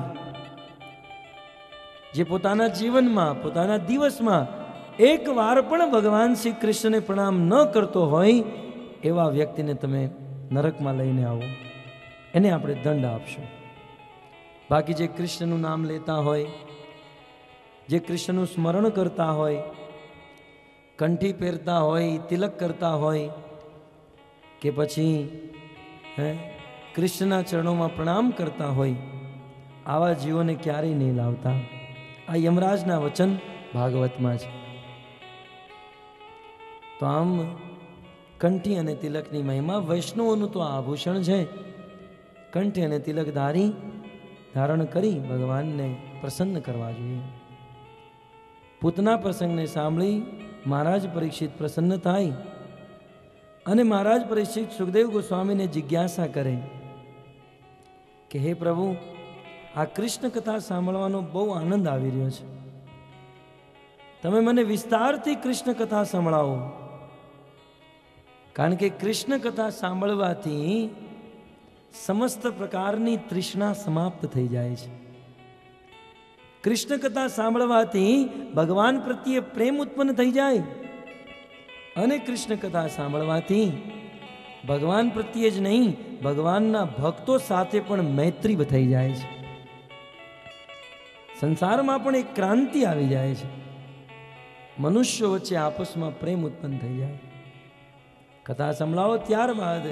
જે પોતાના જીવનમાં, પોતાના દિવસમાં એક વાર પણ ભગવાન શ્રી કૃષ્ણને પ્રણામ ન કરતો હોય એવા વ્યક્તિને તમે નરકમાં લઈને આવો, એને આપણે દંડ આપશું. બાકી જે કૃષ્ણનું નામ લેતા હોય, જે કૃષ્ણનું સ્મરણ કરતા હોય, કંઠી પહેરતા હોય, તિલક કરતા હોય, કે પછી કૃષ્ણના ચરણોમાં પ્રણામ કરતા હોય, આવા જીવોને ક્યારેય નહીં લાવતા. આ યમરાજના વચન ભાગવતમાં છે. તો આમ કંઠી અને તિલકની મહિમા, વૈષ્ણવોનું તો આભૂષણ છે. કંઠી અને તિલક ધારણ કરી ભગવાનને પ્રસન્ન કરવા જોઈએ. પૂતના પ્રસંગને સાંભળી મહારાજ પરીક્ષિત પ્રસન્ન થાય અને મહારાજ પરીક્ષિત સુખદેવ ગોસ્વામીને જિજ્ઞાસા કરે કે હે પ્રભુ, આ કૃષ્ણ કથા સાંભળવાનો બહુ આનંદ આવી રહ્યો છે. તમે મને વિસ્તારથી કૃષ્ણ કથા સંભળાવો. કારણ કે કૃષ્ણ કથા સાંભળવાથી સમસ્ત પ્રકારની તૃષ્ણા સમાપ્ત થઈ જાય છે. કૃષ્ણ કથા સાંભળવાથી ભગવાન પ્રત્યે પ્રેમ ઉત્પન્ન થઈ જાય અને કૃષ્ણ કથા સાંભળવાથી ભગવાન પ્રત્યે જ નહીં, ભગવાનના ભક્તો સાથે પણ મૈત્રી થઈ જાય છે. સંસારમાં પણ એક ક્રાંતિ આવી જાય છે. મનુષ્યો વચ્ચે આપસમાં પ્રેમ ઉત્પન્ન થઈ જાય. કથા સંભળાવો. ત્યારબાદ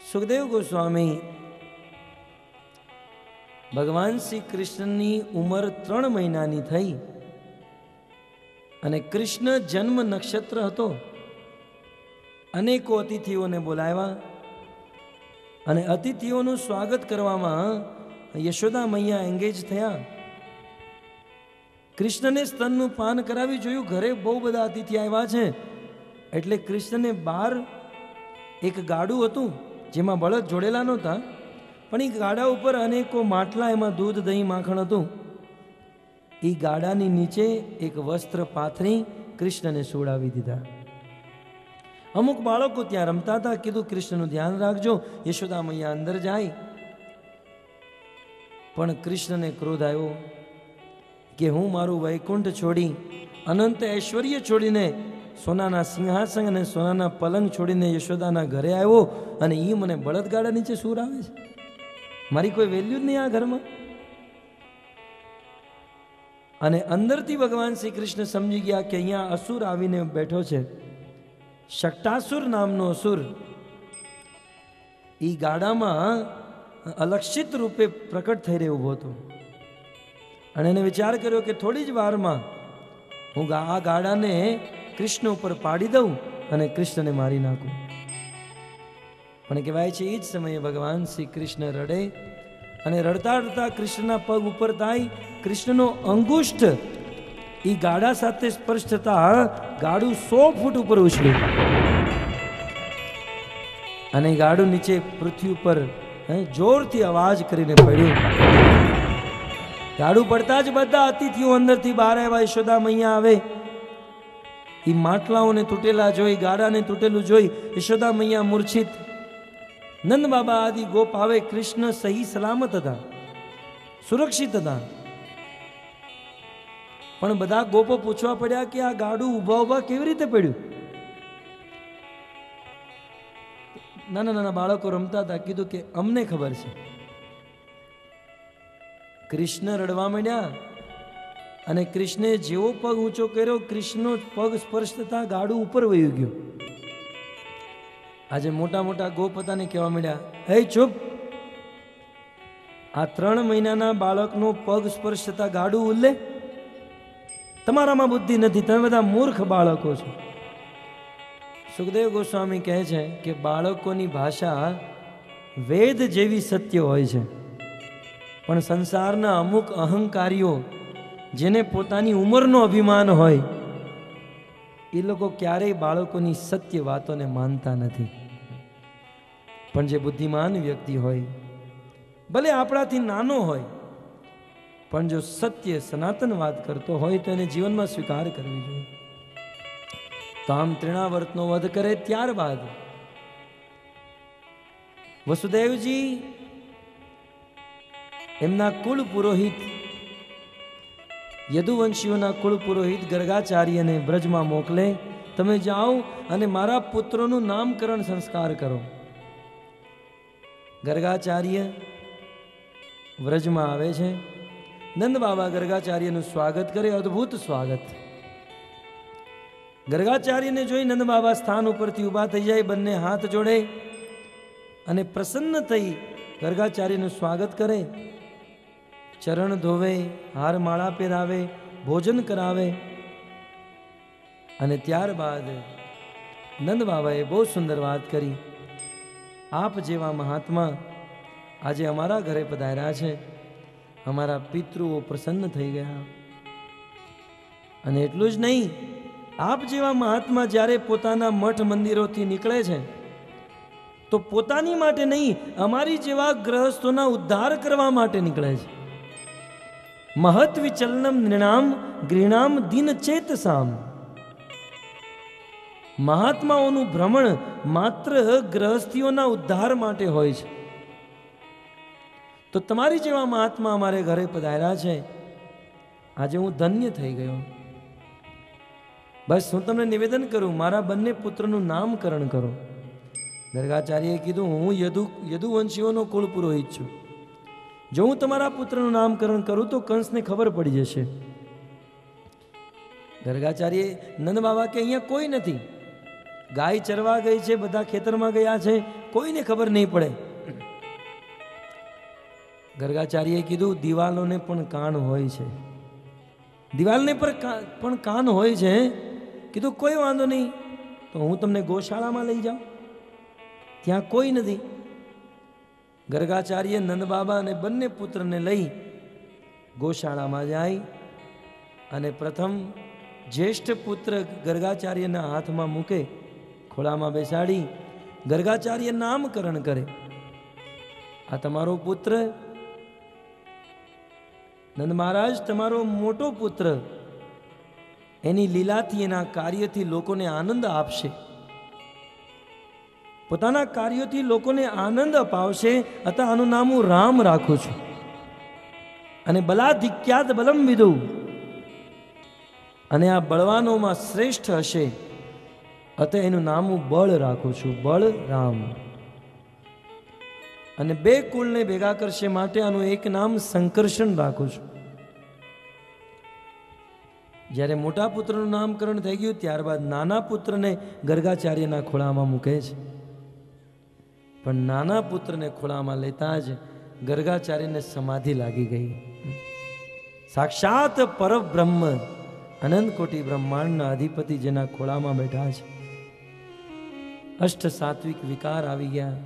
સુખદેવ ગોસ્વામી ભગવાન શ્રી કૃષ્ણની ઉંમર 3 મહિનાની થઈ અને કૃષ્ણ જન્મ નક્ષત્ર હતો. અનેકો અતિથિઓને બોલાવ્યા અને અતિથિઓનું સ્વાગત કરવામાં યશોદા મૈયા એંગેજ થયા. કૃષ્ણને સ્તનનું પાન કરાવી જોયું. ઘરે બહુ બધા અતિથિ આવ્યા છે એટલે કૃષ્ણને બહાર એક ગાડું હતું જેમાં બળદ જોડેલા નહોતા, પણ એ ગાડા ઉપર અનેકો માટલા, એમાં દૂધ, દહીં, માખણ હતું. એ ગાડાની નીચે એક વસ્ત્ર પાથરી કૃષ્ણને સુવડાવી દીધા. અમુક બાળકો ત્યાં રમતા હતા. કીધું કૃષ્ણનું ધ્યાન રાખજો. યશોદા મૈયા અંદર જાય, પણ કૃષ્ણને ક્રોધ આવ્યો કે હું મારું વૈકુંઠ છોડી, અનંત ઐશ્વર્ય છોડીને, સોનાના સિંહાસન અને સોનાના પલંગ છોડીને યશોદાના ઘરે આવ્યો અને એ મને બળદગાડા નીચે સૂર આવે છે. મારી કોઈ વેલ્યુ જ નહીં આ ઘરમાં. અને અંદરથી ભગવાન શ્રી કૃષ્ણ સમજી ગયા કે અહીંયા અસુર આવીને બેઠો છે. શક્ટાસુર નામનો અસુર એ ગાડામાં અલક્ષિત રૂપે પ્રકટ થઈ રહ્યો ઉભો હતો. અને એને વિચાર કર્યો કે થોડી જ વારમાં હું આ ગાડાને કૃષ્ણ ઉપર પાડી દઉં અને કૃષ્ણને મારી નાખું. પણ કહેવાય છે એ જ સમયે ભગવાન શ્રી કૃષ્ણ રડે અને રડતા રડતા કૃષ્ણના પગ ઉપર થાય. કૃષ્ણનો અંગુષ્ઠ એ ગાડા સાથે સ્પર્શ થતા ગાડું 100 ફૂટ ઉપર ઉછળ્યું અને ગાડું નીચે પૃથ્વી ઉપર જોરથી અવાજ કરીને પડ્યું. ગાડું પડતા જ બધા અતિથિઓ અંદરથી બહાર આવ્યા. યશોદા મૈયા આવે. એ માટલાઓને તૂટેલા જોઈ, ગાડાને તૂટેલું જોઈ યશોદા મૈયા મૂર્છિત. નંદ બાબા આદિ ગોપ આવે. કૃષ્ણ સહી સલામત હતા, સુરક્ષિત હતા. પણ બધા ગોપો પૂછવા પડ્યા કે આ ગાડું ઊભા ઊભા કેવી રીતે પડ્યું? નાના નાના બાળકો રમતા હતા. કીધું કે અમને ખબર છે. કૃષ્ણ રડવા માંડ્યા અને કૃષ્ણે જેવો પગ ઊંચો કર્યો, કૃષ્ણનો પગ સ્પર્શ થતા ગાડું ઉપર વયું ગયું. આજે મોટા મોટા ગોપ હતા ને કહેવા માંડ્યા, હે ચૂપ, આ 3 મહિનાના બાળકનો પગ સ્પર્શ થતા ગાડું ઉલ્લે? તમારામાં બુદ્ધિ નથી, તમે બધા મૂર્ખ બાળકો છો. સુખદેવ ગોસ્વામી કહે છે કે બાળકોની ભાષા વેદ જેવી સત્ય હોય છે, પણ સંસારના અમુક અહંકારીઓ જેને પોતાની ઉંમરનો અભિમાન હોય એ લોકો ક્યારેય બાળકોની સત્ય વાતોને માનતા નથી. પણ જે બુદ્ધિમાન વ્યક્તિ હોય, ભલે આપણાથી નાનો હોય, પણ જો સત્ય સનાતન વાત કરતો હોય તો એને જીવનમાં સ્વીકાર કરવી જોઈએ. તો આમ તૃણાવર્તનો વધ કરે. ત્યારબાદ વસુદેવજી એમના કુળ પુરોહિત, યદુવંશીઓના કુળ પુરોહિત ગર્ગાચાર્યને બ્રજમાં મોકલે. તમે જાઓ અને મારા પુત્રોનું નામકરણ સંસ્કાર કરો. ગર્ગાચાર્ય વ્રજમાં આવે છે. નંદ બાબા ગર્ગાચાર્યનું સ્વાગત કરે, અદ્ભુત સ્વાગત. ગર્ગાચાર્યને જોઈ નંદ બાબા સ્થાન ઉપરથી ઊભા થઈ જાય, બંને હાથ જોડે અને પ્રસન્ન થઈ ગર્ગાચાર્યનું સ્વાગત કરે, ચરણ ધોવે, હાર માળા પહેરાવે, ભોજન કરાવે. અને ત્યારબાદ નંદ બાબાએ બહુ સુંદર વાત કરી. આપ જેવા મહાત્મા આજે અમારા ઘરે પધાર્યા છે, અમારા પિતૃઓ પ્રસન્ન થઈ ગયા. અને એટલું જ નહીં, આપ જેવા મહાત્મા જ્યારે પોતાના મઠ મંદિરોથી નીકળે છે તો પોતાની માટે નહીં, અમારી જેવા ગ્રહસ્થોના ઉદ્ધાર કરવા માટે નીકળે છે. મહત વિચલનમ નૃણામ ગૃણામ દિન ચેતસામ. મહાત્માઓનું ભ્રમણ માત્ર ગ્રહસ્થીઓના ઉદ્ધાર માટે હોય છે. તો તમારી જેવા મહાત્મા અમારે ઘરે પધાર્યા છે, આજે હું ધન્ય થઈ ગયો. બસ હું તમને નિવેદન કરું, મારા બંને પુત્રનું નામકરણ કરો. ગર્ગાચાર્યએ કીધું, હું યદુવંશીઓનો કુળ પુરોહિત છું. જો હું તમારા પુત્રનું નામકરણ કરું તો કંસને ખબર પડી જશે. ગર્ગાચાર્ય નંદ બાબા કે અહીંયા કોઈ નથી, ગાય ચરવા ગઈ છે, બધા ખેતરમાં ગયા છે, કોઈને ખબર નહીં પડે. ગર્ગાચાર્યએ કીધું, દિવાલોને પણ કાન હોય છે, દિવાલને પણ કાન હોય છે. કીધું કોઈ વાંધો નહીં, તો હું તમને ગોશાળામાં લઈ જાઉં, ત્યાં કોઈ નથી. ગર્ગાચાર્ય નંદ બાબા અને બંને પુત્રને લઈ ગોશાળામાં જાય અને પ્રથમ જ્યેષ્ઠ પુત્ર ગર્ગાચાર્યના હાથમાં મૂકે, ખોળામાં બેસાડી ગર્ગાચાર્ય નામકરણ કરે. આ તમારો પુત્ર નંદ મહારાજ, તમારો મોટો પુત્ર એની લીલાથી, એના કાર્યથી લોકોને આનંદ આપશે, પોતાના કાર્યોથી લોકોને આનંદ અપાવશે. અતઃ આનું નામ હું રામ રાખું છું. અને બલાધિક્યાત બલમ વિદુ, અને આ બળવાનોમાં શ્રેષ્ઠ હશે, અતઃ એનું નામ હું બળ રાખું છું, બળરામ. અને બે કુળને ભેગા કરશે માટે આનું એક નામ સંકર્ષણ રાખું છું. જ્યારે મોટા પુત્રનું નામકરણ થઈ ગયું ત્યારબાદ નાના પુત્રને ગર્ગાચાર્યના ખોળામાં મૂકે છે. પણ નાના પુત્રને ખોળામાં લેતા જ ગર્ગાચાર્યને સમાધિ લાગી ગઈ. સાક્ષાત પરબ્રહ્મ, અનંત કોટી બ્રહ્માંડના અધિપતિ જેના ખોળામાં બેઠા છે, અષ્ટ સાત્વિક વિકાર આવી ગયા,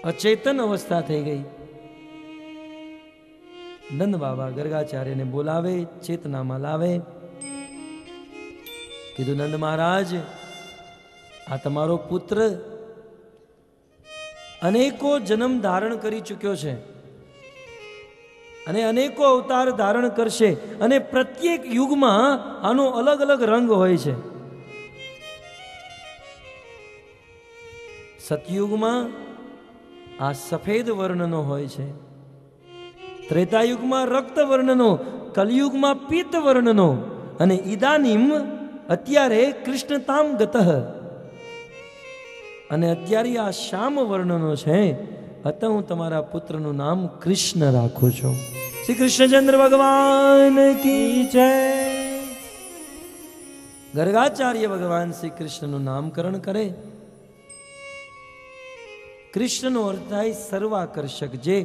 અચેતન અવસ્થા થઈ ગઈ. નંદ બાબા ગર્ગાચાર્યને બોલાવે, ચેતનામાં લાવે. કીધું, નંદ મહારાજ, આ તમારો પુત્ર અનેકો જન્મ ધારણ કરી ચૂક્યો છે અને અનેકો અવતાર ધારણ કરશે, અને પ્રત્યેક યુગમાં આનો અલગ અલગ રંગ હોય છે. સતયુગમાં આ સફેદ વર્ણનો હોય છે, ત્રેતાયુગમાં રક્ત વર્ણનો, કલયુગમાં પિત્ત વર્ણનો, અને ઇદાનીમ અત્યારે કૃષ્ણતામ ગતઃ, અને અત્યારે આ શ્યામ વર્ણનો છે. અત હું તમારા પુત્રનું નામ કૃષ્ણ રાખું છું. શ્રી કૃષ્ણચંદ્ર ભગવાન કી જય. ગર્ગાચાર્ય ભગવાન શ્રી કૃષ્ણનું નામકરણ કરે. કૃષ્ણનો અર્થ થાય સર્વાકર્ષક, જે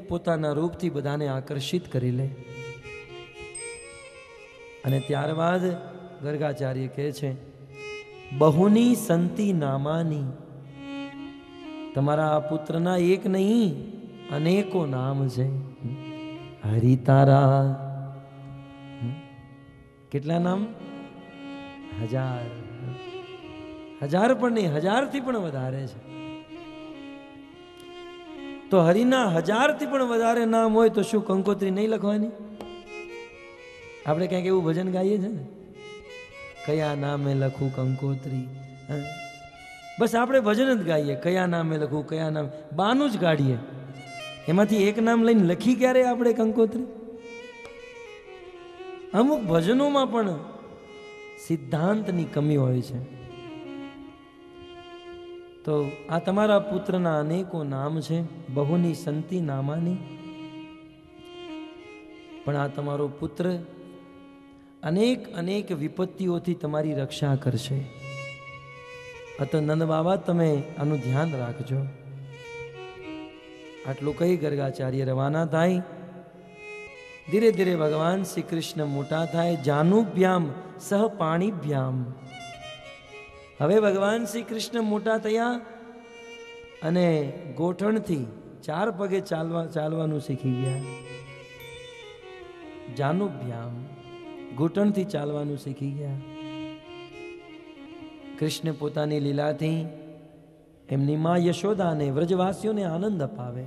પોતાના રૂપથી બધાને આકર્ષિત કરી લે. અને ત્યારબાદ ગર્ગાચાર્ય કહે છે, બહુની સંતિ નામાની, તમારા આ પુત્રના એક નહીં અનેકો નામ છે. હરિતારા, કેટલા નામ? 1000. 1000 પણ નહીં, 1000થી પણ વધારે છે. તો હરિના 1000થી પણ વધારે નામ હોય તો શું કંકોત્રી નહીં લખવાની? આપણે ક્યાંક એવું ભજન ગાઈએ છે ને, કયા નામે લખું કંકોત્રી. બસ આપણે ભજન જ ગાઈએ, કયા નામે લખું, કયા નામ, બાનું જ કાઢીએ. એમાંથી એક નામ લઈને લખી ક્યારે આપણે કંકોત્રી? અમુક ભજનોમાં પણ સિદ્ધાંતની કમી હોય છે. તો આ તમારા પુત્રના અનેકો નામ છે, બહુની સંતિ નામાની, પણ આ તમારો પુત્ર અનેક અનેક વિપત્તિઓથી તમારી રક્ષા કરશે. અત નંદ બાબા તમે આનું ધ્યાન રાખજો. આટલું કઈ ગર્ગાચાર્ય રવાના થાય. ધીરે ધીરે ભગવાન શ્રી કૃષ્ણ મોટા થાય. જાનુભ્યામ સહ પાણીભ્યામ. હવે ભગવાન શ્રી કૃષ્ણ મોટા થયા અને ગોઠણથી 4 પગે ચાલવાનું શીખી ગયા. જાનુભ્યામ, ઘૂંટણથી ચાલવાનું શીખી ગયા. કૃષ્ણ પોતાની લીલાથી એમની માં યશોદાને, વ્રજવાસીઓને આનંદ અપાવે.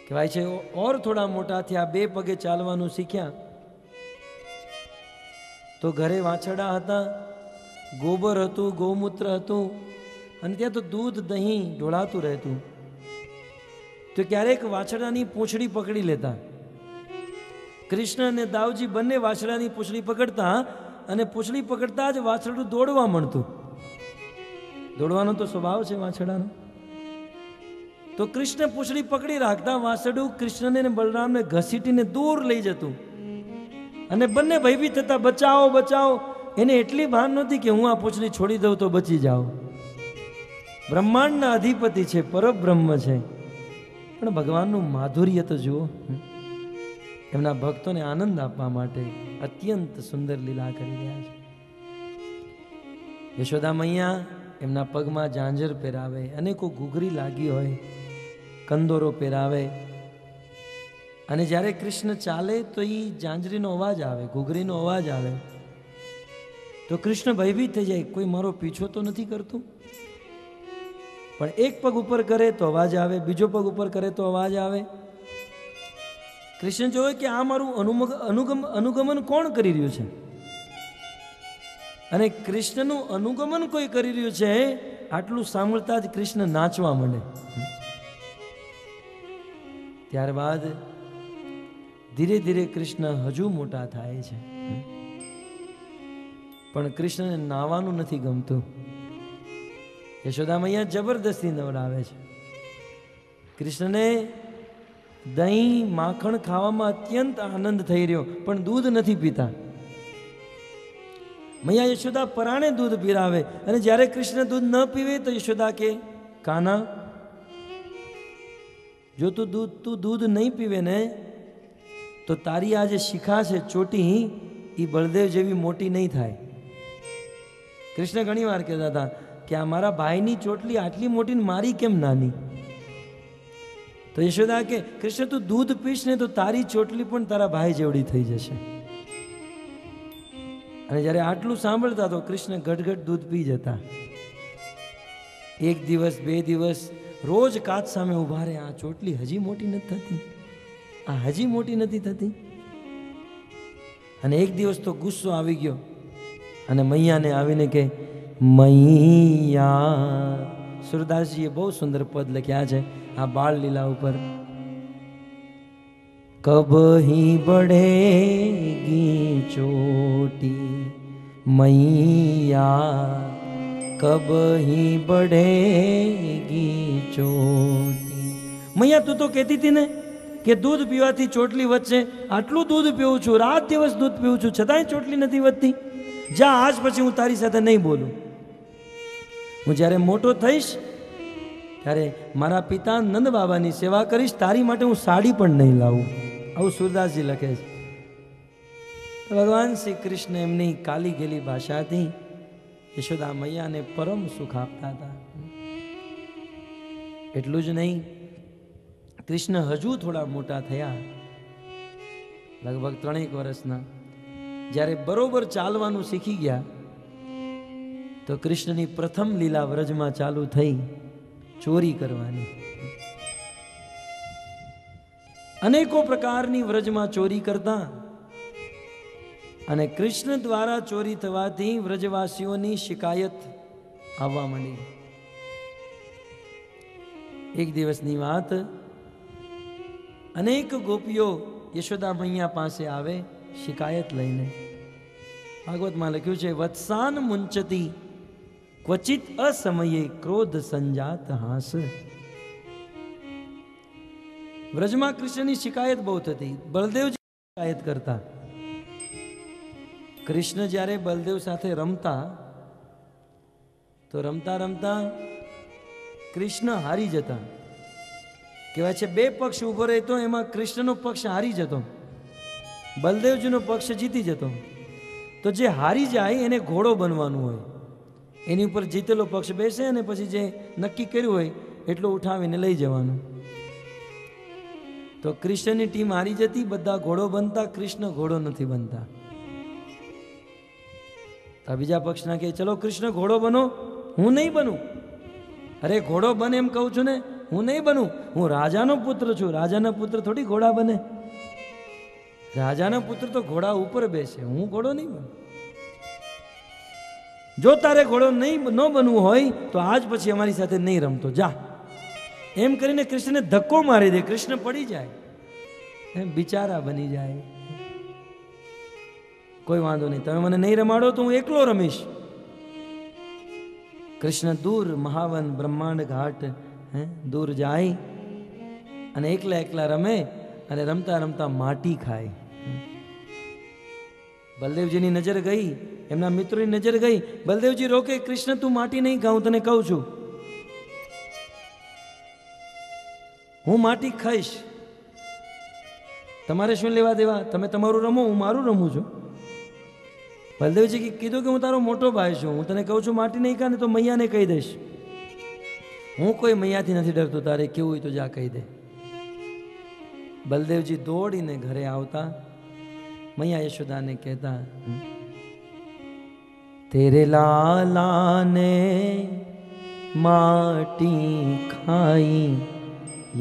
કહેવાય છે ઓર થોડા મોટા થયા, 2 પગે ચાલવાનું શીખ્યા તો ઘરે વાછરડા હતા, ગોબર હતું, ગૌમૂત્ર હતું, અને ત્યાં તો દૂધ દહીં ઢોળાતું રહેતું. તો ક્યારેક વાછરડાની પૂંછડી પકડી લેતા. કૃષ્ણ અને દાઉજી બંને વાછરડાની પૂંછડી પકડતા અને પૂંછડી પકડતા જ વાછરડું દોડવા માંડતું. દોડવાનો તો સ્વભાવ છે વાછરડાનો. તો કૃષ્ણ પૂંછડી પકડી રાખતા, વાછરડું કૃષ્ણને અને બલરામને ઘસીટીને દૂર લઈ જતું અને બંને ભયભીત થતા, બચાવો બચાવો. એને એટલી ભાન નહોતી કે હું આ પૂંછડી છોડી દઉં તો બચી જાઓ. બ્રહ્માંડના અધિપતિ છે, પરબ્રહ્મ છે, પણ ભગવાનનું માધુર્ય તો જુઓ. એમના ભક્તોને આનંદ આપવા માટે અત્યંત સુંદર લીલા કરી રહ્યા છે. યશોદા મૈયા એમના પગમાં ઝાંઝર પહેરાવે, અનેકો ઘૂઘરી લાગી હોય, કંદોરો પહેરાવે, અને જ્યારે કૃષ્ણ ચાલે તો એ ઝાંઝરીનો અવાજ આવે, ઘૂઘરીનો અવાજ આવે તો કૃષ્ણ ભયભીત થઈ જાય, કોઈ મારો પીછો તો નથી કરતું. પણ એક પગ ઉપર કરે તો અવાજ આવે, બીજો પગ ઉપર કરે તો અવાજ આવે. કૃષ્ણ જોવે કે આ મારું અનુગમન કોણ કરી રહ્યું છે, અને કૃષ્ણનું અનુગમન કોઈ કરી રહ્યું છે, આટલું સાંભળતા જ કૃષ્ણ નાચવા માંડે. ત્યારબાદ ધીરે ધીરે કૃષ્ણ હજુ મોટા થાય છે, પણ કૃષ્ણને નાવાનું નથી ગમતું. યશોદા મૈયા જબરદસ્તી નવડાવે છે. કૃષ્ણને દહીં માખણ ખાવામાં અત્યંત આનંદ થઈ રહ્યો, પણ દૂધ નથી પીતા. મૈયા યશોદા પરાણે દૂધ પીરાવે, અને જ્યારે કૃષ્ણ દૂધ ન પીવે તો યશોદા કે કાના, જો તું દૂધ નહીં પીવે ને તો તારી આ જે શિખા છે ચોટી, એ બળદેવ જેવી મોટી નહીં થાય. કૃષ્ણ ઘણી વાર કહેતા હતા કે આ મારા ભાઈની ચોટલી આટલી મોટી ને મારી કેમ નાની. તો યશોદા કે કૃષ્ણ તું દૂધ પીશ ને તો તારી ચોટલી પણ તારા ભાઈ જેવડી થઈ જશે. અને જ્યારે આટલું સાંભળતા તો કૃષ્ણ ઘટઘટ દૂધ પી જતા. 1 દિવસ 2 દિવસ રોજ કાચ સામે ઉભા રહે, આ ચોટલી હજી મોટી નથી થતી, આ હજી મોટી નથી થતી. અને એક દિવસ તો ગુસ્સો આવી ગયો અને મૈયાને આવીને કે મૈયા. સુરદાસજીએ બહુ સુંદર પદ લખ્યા છે આ બાળ લીલા ઉપર. કબહી બઢેગી ચોટી મૈયા, કબહી બઢેગી ચોટી. મૈયા તું તો કહેતી હતી ને કે દૂધ પીવાથી ચોટલી વધશે. આટલું દૂધ પીવું છું, રાત દિવસ દૂધ પીવું છું, છતાંય ચોટલી નથી વધતી. જા, આજ પછી હું તારી સાથે નહીં બોલું. હું જ્યારે મોટો થઈશ ત્યારે મારા પિતા નંદ બાબાની સેવા કરીશ, તારી માટે હું સાડી પણ નહીં લાવું. આવું સુરદાસજી લખે છે. ભગવાન શ્રી કૃષ્ણ એમની કાલી ગેલી ભાષાથી યશોદા મૈયાને પરમ સુખ આપતા હતા. એટલું જ નહીં, કૃષ્ણ હજુ થોડા મોટા થયા, લગભગ 3 વર્ષના. જ્યારે બરોબર ચાલવાનું શીખી ગયા તો કૃષ્ણની પ્રથમ લીલા વ્રજમાં ચાલુ થઈ, ચોરી કરવાની. અનેકો પ્રકારની વ્રજમાં ચોરી કરતા, અને કૃષ્ણ દ્વારા ચોરી થવાથી વ્રજવાસીઓની શિકાયત આવવા માંડી. એક દિવસની વાત, અનેક ગોપીઓ યશોદા મૈયા પાસે આવે શિકાયત લઈને. ભાગવતમાં લખ્યું છે, વત્સાન મુંચતી क्वचित असमये क्रोध संजात हास। વ્રજમાં કૃષ્ણની શિકાયત બહુ થતી, બલદેવજી શિકાયત કરતા। કૃષ્ણ જ્યારે બલદેવ સાથે રમતા તો રમતા રમતા કૃષ્ણ હારી જતા। કહેવાય છે બે પક્ષ ઉભો રહેતો, એમાં કૃષ્ણનો પક્ષ હારી જતો, બલદેવજીનો પક્ષ જીતી જતો। તો જે હારી જાય એને ઘોડો બનવાનું હોય, એની ઉપર જીતેલો પક્ષ બેસે અને પછી જે નક્કી કર્યું હોય એટલું ઉઠાવીને લઈ જવાનું। તો કૃષ્ણની ટીમ હારી જતી, બધા ઘોડો બનતા, કૃષ્ણ ઘોડો નથી બનતા। તો બીજા પક્ષના કહે ચલો કૃષ્ણ ઘોડો બનો, હું નહીં બનું। અરે ઘોડો બને એમ કહું છું ને, હું નહીં બનું, હું રાજાનો પુત્ર છું, રાજાના પુત્ર થોડી ઘોડા બને, રાજાના પુત્ર તો ઘોડા ઉપર બેસે, હું ઘોડો નહીં બનું। જો તારે ઘોડો ન બનવું હોય તો આજ પછી અમારી સાથે નહીં રમતો, જા। એમ કરીને કૃષ્ણને ધક્કો મારી દે, કૃષ્ણ પડી જાય, બિચારા બની જાય। કોઈ વાંધો નહીં, તમે મને નહીં રમાડો તો હું એકલો રમીશ। કૃષ્ણ દૂર મહાવન બ્રહ્માંડ ઘાટ દૂર જાય અને એકલા એકલા રમે અને રમતા રમતા માટી ખાય। બલદેવજીની નજર ગઈ, એમના મિત્રોની નજર ગઈ, બલદેવજી રોકે, કૃષ્ણ તું માટી નહીં ખાઉં, તને કહું છું, હું માટી ખાઈશ, તમારે શું લેવા દેવા, તમે તમારું રમો, હું મારું રમું છું। બલદેવજી કીધું કે હું તારો મોટો ભાઈ છું, હું તને કહું છું માટી નહીં ખા ને તો મૈયાને કહી દઈશ, હું કોઈ મૈયાથી નથી ડરતો, તારે કેવું હોય તો જા કહી દે। બલદેવજી દોડીને ઘરે આવતા મૈયા યશોદાને કહેતા, તેરે લાલાને માટી ખાઈ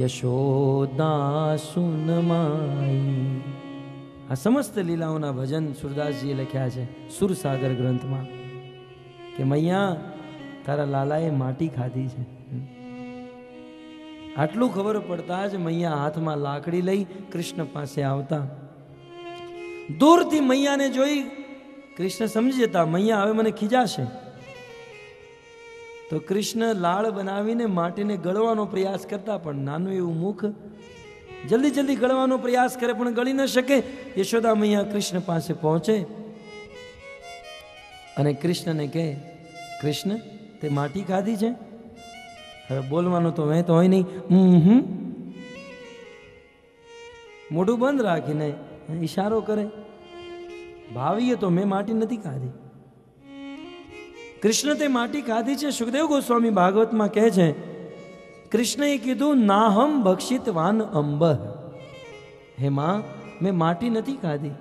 યશોદા સુન માઈ। આ સમસ્ત લીલાઓના ભજન સુરદાસજીએ લખ્યા છે સુરસાગર ગ્રંથમાં કે મૈયા તારા લાલાએ માટી ખાધી છે। આટલું ખબર પડતા જ મૈયા હાથમાં લાકડી લઈ કૃષ્ણ પાસે આવતા। દૂરથી મૈયાને જોઈ કૃષ્ણ સમજી જતા મૈયા હવે મને ખીજાશે, તો કૃષ્ણ લાળ બનાવીને માટીને ગળવાનો પ્રયાસ કરતા, પણ નાનું એવું મુખ, જલ્દી જલ્દી ગળવાનો પ્રયાસ કરે પણ ગળી ન શકે। યશોદા મૈયા કૃષ્ણ પાસે પહોંચે અને કૃષ્ણને કહે, કૃષ્ણ તે માટી ખાધી છે? હવે બોલવાનું તો મેં તો હોય નહીં, મોઢું બંધ રાખીને ઈશારો કરે, ભાવીએ તો મેં માટી નથી ખાધી। કૃષ્ણ તે માટી ખાધી છે। સુખદેવ ગોસ્વામી ભાગવતમાં કહે છે, કૃષ્ણએ કીધું નાહમ ભક્ષિતવાન અંબ, હે માં મેં માટી નથી ખાધી।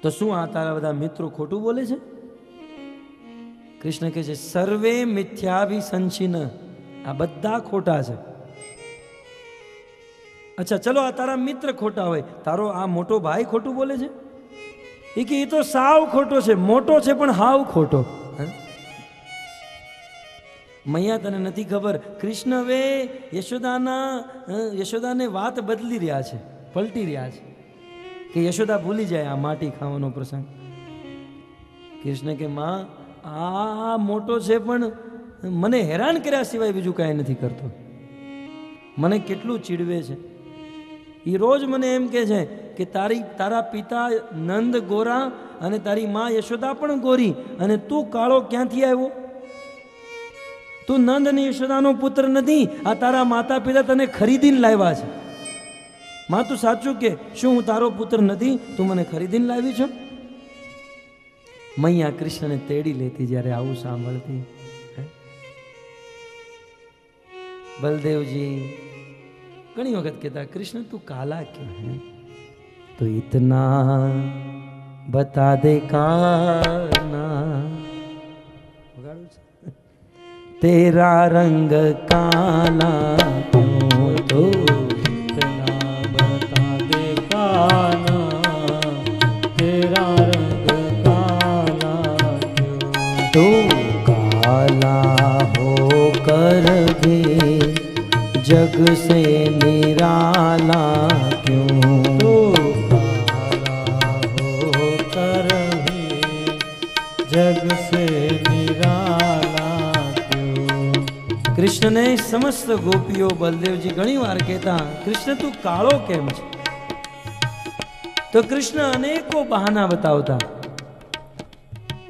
તો શું આ તારા બધા મિત્રો ખોટું બોલે છે? કૃષ્ણ કહે છે સર્વે મિથ્યાભિસંચિન, આ બધા ખોટા છે। અચ્છા ચલો આ તારા મિત્ર ખોટા હોય, તારો આ મોટો ભાઈ ખોટું બોલે છે? એ કે એ તો સાવ ખોટો છે, મોટો છે પણ હાવ ખોટો। મૈયા તને નથી ખબર, કૃષ્ણ હવે યશોદાને વાત બદલી રહ્યા છે, પલટી રહ્યા છે કે યશોદા ભૂલી જાય આ માટી ખાવાનો પ્રસંગ। કૃષ્ણ કે માં આ મોટો છે પણ મને હેરાન કર્યા સિવાય બીજું કાંઈ નથી કરતો, મને કેટલું ચીડવે છે। એ રોજ મને એમ કહે છે કે તારા પિતા નંદ ગોરા અને તારી માં યશોદા પણ ગોરી, અને તું કાળો ક્યાંથી આવ્યો? તું નંદ અને યશોદાનો પુત્ર નથી, આ તારા માતા પિતા તને ખરીદીને લાવ્યા છે। માં તું સાચું કે, શું હું તારો પુત્ર નથી? તું મને ખરીદીને લાવી છો? મૈયા કૃષ્ણને તેડી લેતી જ્યારે આવું સાંભળતી। બલદેવજી ઘણી વખત કહેતા, કૃષ્ણ તું કાલા ક્यों है? तो इतना बता दे काना, तेरा रंग काला क्यों? तो इतना बता दे काना, तेरा रंग काला क्यों? तो काला होकर भी जग से निराला क्यों? तो काला होकर भी जग से निराला કૃષ્ણને સમસ્ત ગોપીઓ બલદેવજી ઘણી વાર કહેતા, કૃષ્ણ તું કાળો કેમ છે? તો કૃષ્ણ અનેકો બહાના બતાવતા,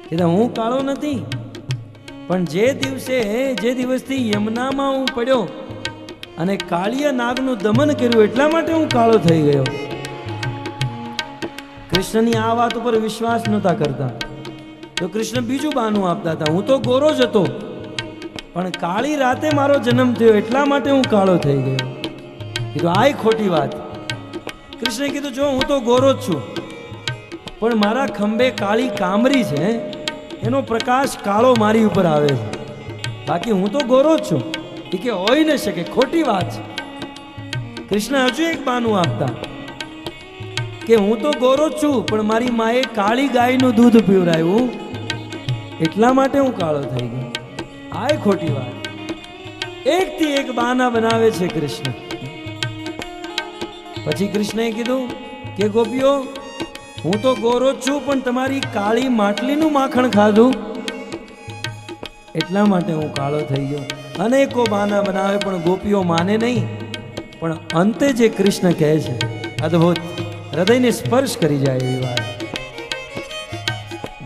કહેતા હું કાળો નથી, પણ જે દિવસથી યમુનામાં હું પડ્યો અને કાળિયા નાગનું દમન કર્યું એટલા માટે હું કાળો થઈ ગયો. કૃષ્ણની આ વાત ઉપર વિશ્વાસ નહોતા કરતા. તો કૃષ્ણ બીજું બહાનું આપતા હતા, હું તો ગોરો જ હતો, પણ કાળી રાતે મારો જન્મ થયો એટલા માટે હું કાળો થઈ ગયો. કીધું આ ખોટી વાત. કૃષ્ણે કીધું જો હું તો ગોરો જ છું, પણ મારા ખંભે કાળી કામરી છે, એનો પ્રકાશ કાળો મારી ઉપર આવે છે, બાકી હું તો ગોરો જ છું. એ કે હોઈ ન શકે, ખોટી વાત છે. કૃષ્ણ હજુ એક બહાનું આપતા કે હું તો ગોરો જ છું, પણ મારી માએ કાળી ગાયનું દૂધ પીવરાયું એટલા માટે હું કાળો થઈ ગયો. આ ખોટી વાત. એકથી એક બહાના બનાવે છે કૃષ્ણ. પછી કૃષ્ણએ કીધું કે ગોપીઓ હું તો ગોરો જ છું, પણ તમારી કાળી માટલીનું માખણ ખાધું એટલા માટે હું કાળો થઈ ગયો. અનેકો બહાના બનાવે પણ ગોપીઓ માને નહીં. પણ અંતે જે કૃષ્ણ કહે છે અદ્ભુત, હૃદયને સ્પર્શ કરી જાય એવી વાત.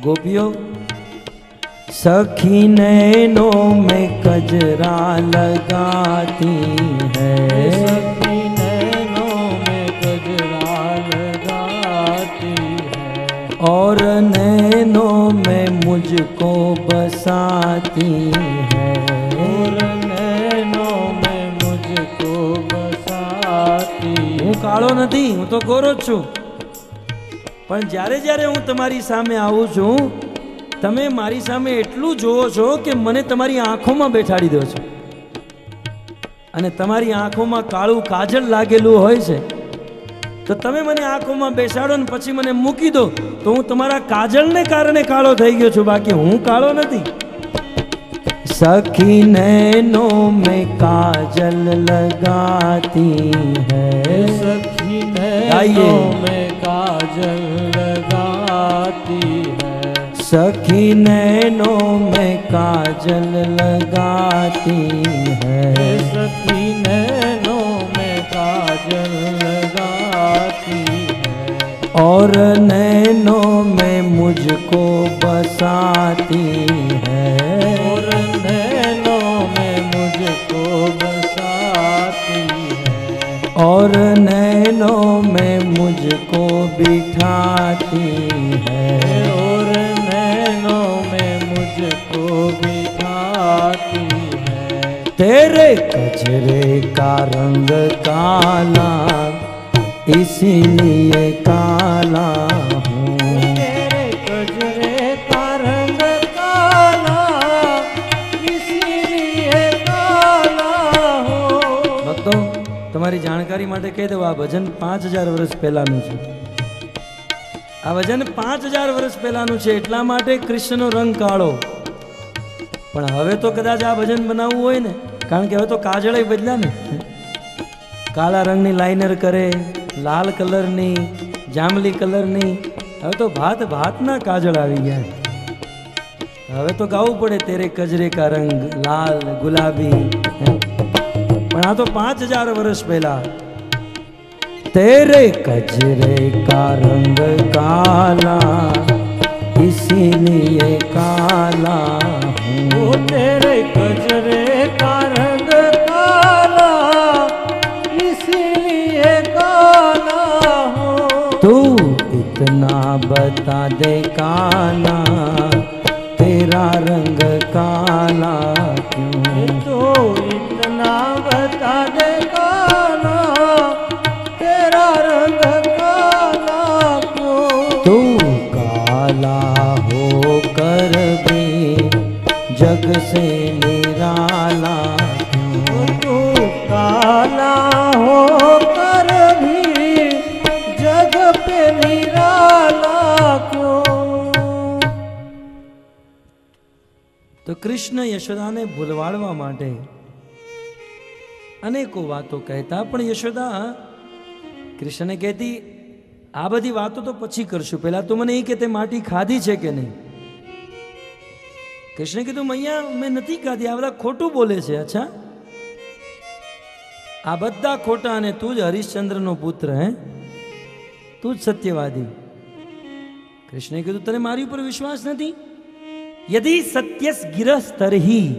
ગોપીઓ सखी नैनों में कजरा लगाती है, सखी नैनों में कजरा लगाती है, और नैनों में मुझको बसाती है, और नैनों में मुझको बसाती. હું કાળો નથી, હું તો ગોરો જ છું, પણ જ્યારે જ્યારે હું તમારી સામે આવું છું તમે મારી સામે એટલું જોવો છો કે મને તમારી આંખોમાં બેઠાડી દો છો, અને તમારી આંખોમાં કાળું કાજલ લાગેલું હોય છે તો તમે મને આંખોમાં બેસાડો ને પછી મને મૂકી દો તો હું તમારા કાજલને કારણે કાળો થઈ ગયો છું, બાકી હું કાળો નથી. સખી નૈનોं में काजल लगाती है, सखी नैनों में काजल लगाती है, सखी नैनों में काजल लगाती है, सखी नैनों में काजल लगाती है, और नैनों में मुझको बसाती है, और नैनों में मुझको बसाती है, और नैनों में मुझको बिठाती है, और नैनों में मुझको बिठाती है. तेरे कचरे का रंग काला इसीलिए काला हूँ, तेरे कजरे का रंग काला इसीलिए काला हो. ભક્તો તમારી જાણકારી માટે કહી દઉં, આ ભજન 5000 વર્ષ પહેલાનું છે. આ ભજન 5000 વર્ષ પહેલાનું છે, એટલા માટે કૃષ્ણનો રંગ કાળો. પણ હવે તો કદાચ આ ભજન બનાવવું હોય ને, કારણ કે હવે તો કાજળ બદલ્યા ને, કાળા રંગની લાઇનર કરે, લાલ કલરની, જાંબલી કલરની, હવે તો ભાત ભાતના કાજળ આવી ગયા. હવે તો ગાવું પડે તેરે કજરે કા રંગ લાલ ગુલાબી. પણ આ તો 5000 વર્ષ પહેલા. तेरे कजरे का रंग काला इसीलिए काला हूँ, तेरे कजरे का रंग काला इसीलिए काला हो. तू इतना बता दे काना तेरा रंग काला क्यों, तो इतना बता दे काला तेरा रंग काला क्यों. तू काला हो कर भी जग से निराला क्यों, तू काला हो कर भी जग पे निराला क्यों. તો કૃષ્ણ યશોદાને ભૂલવાડવા માટે અનેકો વાતો કહેતા, પણ યશોદા કૃષ્ણને કહેતી આ બધી વાતો તો પછી કરશું, પહેલા તો મને એ કે તે માટી ખાધી છે કે નહીં. કૃષ્ણે કીધું મૈયા મેં નથી ખાધી, આ બધા ખોટું બોલે છે. અચ્છા, આ બધા ખોટા અને તું જ હરિશ્ચંદ્રનો પુત્ર, હે, તું જ સત્યવાદી. કૃષ્ણે કીધું તને મારી ઉપર વિશ્વાસ નથી? યદિ સત્યસ ગિરસ તરહી,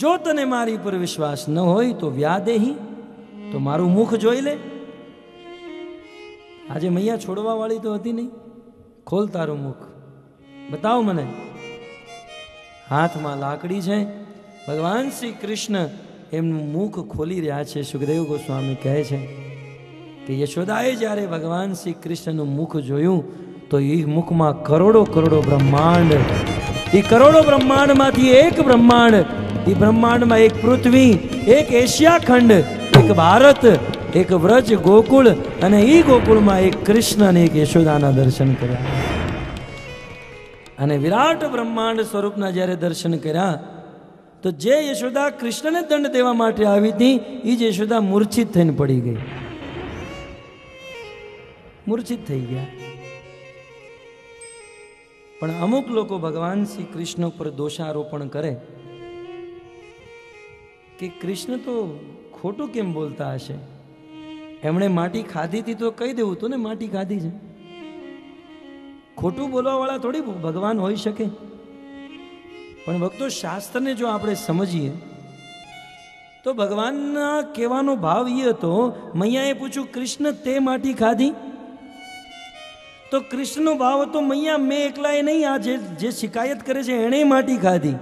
જો તને મારી ઉપર વિશ્વાસ ન હોય તો વ્યાદેહી, તો મારું મુખ જોઈ લે. આજે મૈયા છોડવા વાળી તો હતી નહીં. ખોલ તારું મુખ, બતાવ મને. હાથમાં લાકડી છે. ભગવાન શ્રી કૃષ્ણ એમનું મુખ ખોલી રહ્યા છે. સુખદેવ ગોસ્વામી કહે છે કે યશોદાએ જ્યારે ભગવાન શ્રી કૃષ્ણનું મુખ જોયું તો એ મુખમાં કરોડો કરોડો બ્રહ્માંડ, એ કરોડો બ્રહ્માંડમાંથી એક બ્રહ્માંડ, એ બ્રહ્માંડમાં એક પૃથ્વી, એક એશિયા ખંડ, એક ભારત, એક વ્રજ ગોકુળ, અને એ ગોકુળમાં એક કૃષ્ણ અને એક યશોદાના દર્શન કર્યા. અને વિરાટ બ્રહ્માંડ સ્વરૂપના જ્યારે દર્શન કર્યા તો જે યશોદા કૃષ્ણને દંડ દેવા માટે આવી હતી એ જ યશોદા મૂર્છિત થઈને પડી ગઈ, મૂર્છિત થઈ ગયા. પણ અમુક લોકો ભગવાન શ્રી કૃષ્ણ ઉપર દોષારોપણ કરે કે કૃષ્ણ તો ખોટું કેમ બોલતા હશે, એમણે માટી ખાધી હતી તો કહી દેવું તો ને માટી ખાધી છે. ખોટું બોલવા વાળા થોડી ભગવાન હોઈ શકે. પણ ભક્તો, શાસ્ત્રને જો આપણે સમજીએ તો ભગવાનના કહેવાનો ભાવ એ હતો. મૈયાએ પૂછ્યું કૃષ્ણ તે માટી ખાધી? તો કૃષ્ણનો ભાવ હતો મૈયા મેં એકલાએ નહીં, આ જે શિકાયત કરે છે એણે માટી ખાધી.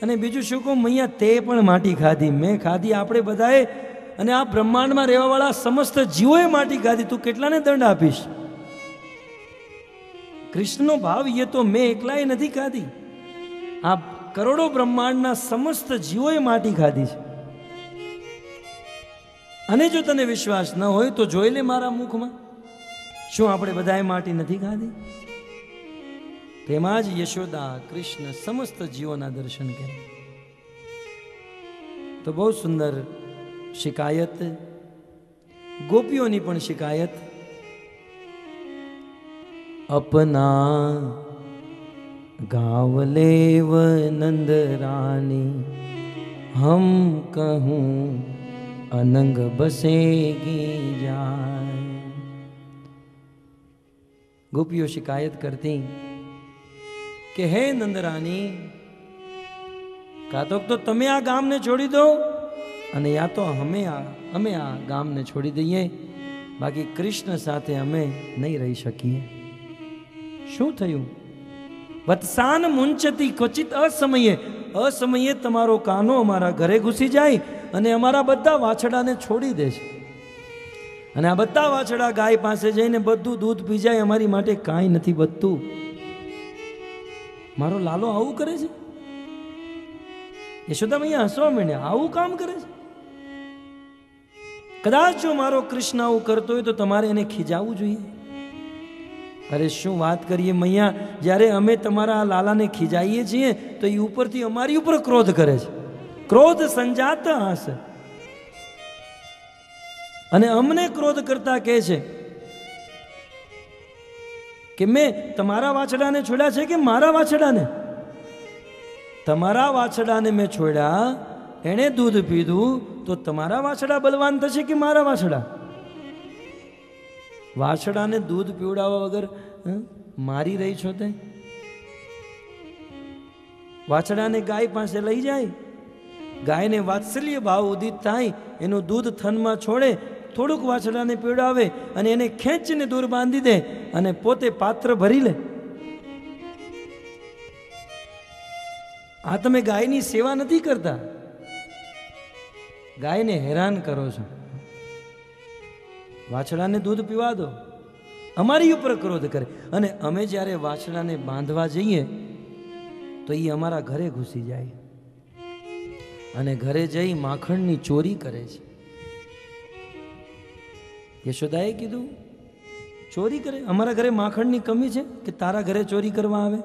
અને બીજું શું કહું, મૈયા તે પણ માટી ખાધી, મેં ખાધી, આપણે બધાએ, અને આ બ્રહ્માંડમાં રહેવાવાળા સમસ્ત જીવોએ માટી ખાધી. તું કેટલાને દંડ આપીશ? કૃષ્ણનો ભાવ એ તો મેં એકલાએ નથી ખાધી, આ કરોડો બ્રહ્માંડના સમસ્ત જીવોએ માટી ખાધી છે. અને જો તને વિશ્વાસ ન હોય તો જોઈ લે મારા મુખમાં, શું આપણે બધાએ માટી નથી ખાધી? તેમાં જ યશોદા કૃષ્ણ સમસ્ત જીવોના દર્શન કર્યા. તો બહુ સુંદર શિકાયત, ગોપીઓની પણ શિકાયત. अपना गाँव लेव नंद रानी, हम कहूँ अनंग बसेगी जाय. गोपियों शिकायत करती કે હે નંદરાની, કાં તો તમે આ ગામને છોડી દો અને યા તો અમે આ ગામને છોડી દઈએ, બાકી કૃષ્ણ સાથે અમે નહીં રહી શકીએ. શું થયું? વત્સાન મુંચતી ક્વચિત અસમયે તમારો કાનો અમારા ઘરે ઘૂસી જાય અને અમારા બધા વાછડાને છોડી દે છે, અને આ બધા વાછડા ગાય પાસે જઈને બધું દૂધ પી જાય, અમારી માટે કાંઈ નથી બચતું. મારો લાલો આવું કરે છે? યશોદા મૈયા હસવા માંડ્યા, આવું કામ કરે છે? કદાચ જો મારો કૃષ્ણ આવું કરતો હોય તો તમારે એને ખીજાવવું જોઈએ. અરે શું વાત કરીએ મૈયા, જ્યારે અમે તમારા લાલાને ખીજાઈએ છીએ તો એ ઉપરથી અમારી ઉપર ક્રોધ કરે છે. ક્રોધ સંજાત હશે, અને અમને ક્રોધ કરતા કહે છે કે મેં તમારા વાછડાને છોડ્યા છે કે મારા વાછડાને? તમારા વાછડાને મેં છોડ્યા, એણે દૂધ પીધું, તો તમારા વાછડા બલવાન થશે કે મારા વાછડા? વાછડાને દૂધ પીવડાવવા વગર મારી રહી છો તે? વાછડાને ગાય પાસે લઈ જાય, ગાયને વાત્સલ્ય ભાવ ઉદિત થાય, એનું દૂધ થનમાં છોડે, થોડુંક વાછડાને પીવડાવે અને એને ખેંચીને દૂર બાંધી દે અને પોતે પાત્ર ભરી લે. આ તમે ગાયની સેવા નથી કરતા, ગાયને હેરાન કરો છો. વાછડાને દૂધ પીવા દો, અમારી ઉપર ક્રોધ કરે. અને અમે જ્યારે વાછડાને બાંધવા જઈએ તો એ અમારા ઘરે ઘૂસી જાય અને ઘરે જઈ માખણની ચોરી કરે છે. યશોદાએ કીધું ચોરી કરે? અમારા ઘરે માખણની કમી છે કે તારા ઘરે ચોરી કરવા આવે?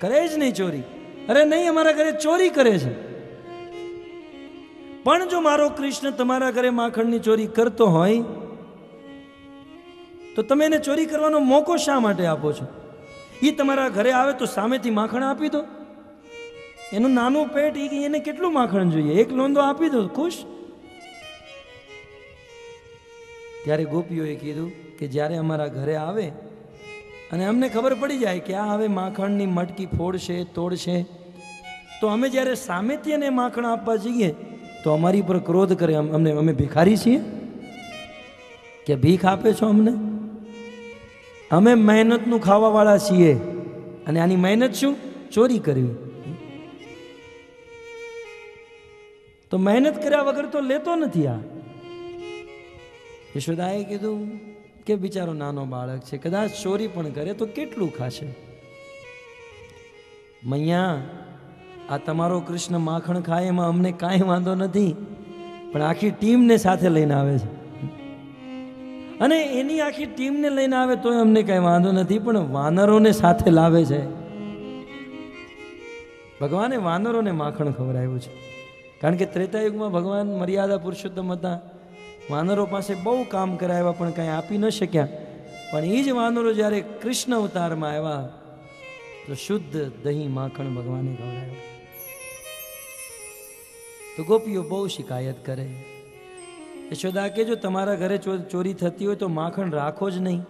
કરે જ નહીં ચોરી. અરે નહીં, અમારા ઘરે ચોરી કરે છે. પણ જો મારો કૃષ્ણ તમારા ઘરે માખણની ચોરી કરતો હોય તો તમે એને ચોરી કરવાનો મોકો શા માટે આપો છો? એ તમારા ઘરે આવે તો સામેથી માખણ આપી દો. એનું નાનું પેટ, એને કેટલું માખણ જોઈએ? એક લોંદો આપી દો, ખુશ. ત્યારે ગોપીઓએ કીધું કે જ્યારે અમારા ઘરે આવે અને અમને ખબર પડી જાય કે આ હવે માખણની મટકી ફોડશે, તોડશે, તો અમે જ્યારે સામેથી એને માખણ આપવા જઈએ તો અમારી પર ક્રોધ કરે. અમે ભિખારી છીએ કે ભીખ આપે છો અમને? અમે મહેનતનું ખાવાવાળા છીએ અને આની મહેનત શું? ચોરી કરવી. તો મહેનત કર્યા વગર તો લેતો નથી આ. યશોદાએ કીધું કે બિચારો નાનો બાળક છે, કદાચ ચોરી પણ કરે તો કેટલું ખાશે? મૈયા, આ તમારો કૃષ્ણ માખણ ખાય એમાં અમને કાંઈ વાંધો નથી, પણ આખી ટીમને સાથે લઈને આવે છે અને એની આખી ટીમને લઈને આવે તો અમને કાંઈ વાંધો નથી, પણ વાનરોને સાથે લાવે છે. ભગવાને વાનરોને માખણ ખવડાવ્યું છે, કારણ કે ત્રેતાયુગમાં ભગવાન મર્યાદા પુરુષોત્તમ હતા. વાનરો પાસે બહુ કામ કરાવ્યા પણ કાંઈ આપી ન શક્યા. પણ એ જ વાનરો જ્યારે કૃષ્ણ અવતારમાં આવ્યા તો શુદ્ધ દહીં માખણ ભગવાને ખવડાવ્યું. તો ગોપીઓ બહુ શિકાયત કરે. યશોદા કે જો તમારા ઘરે ચોરી થતી હોય તો માખણ રાખો જ નહીં.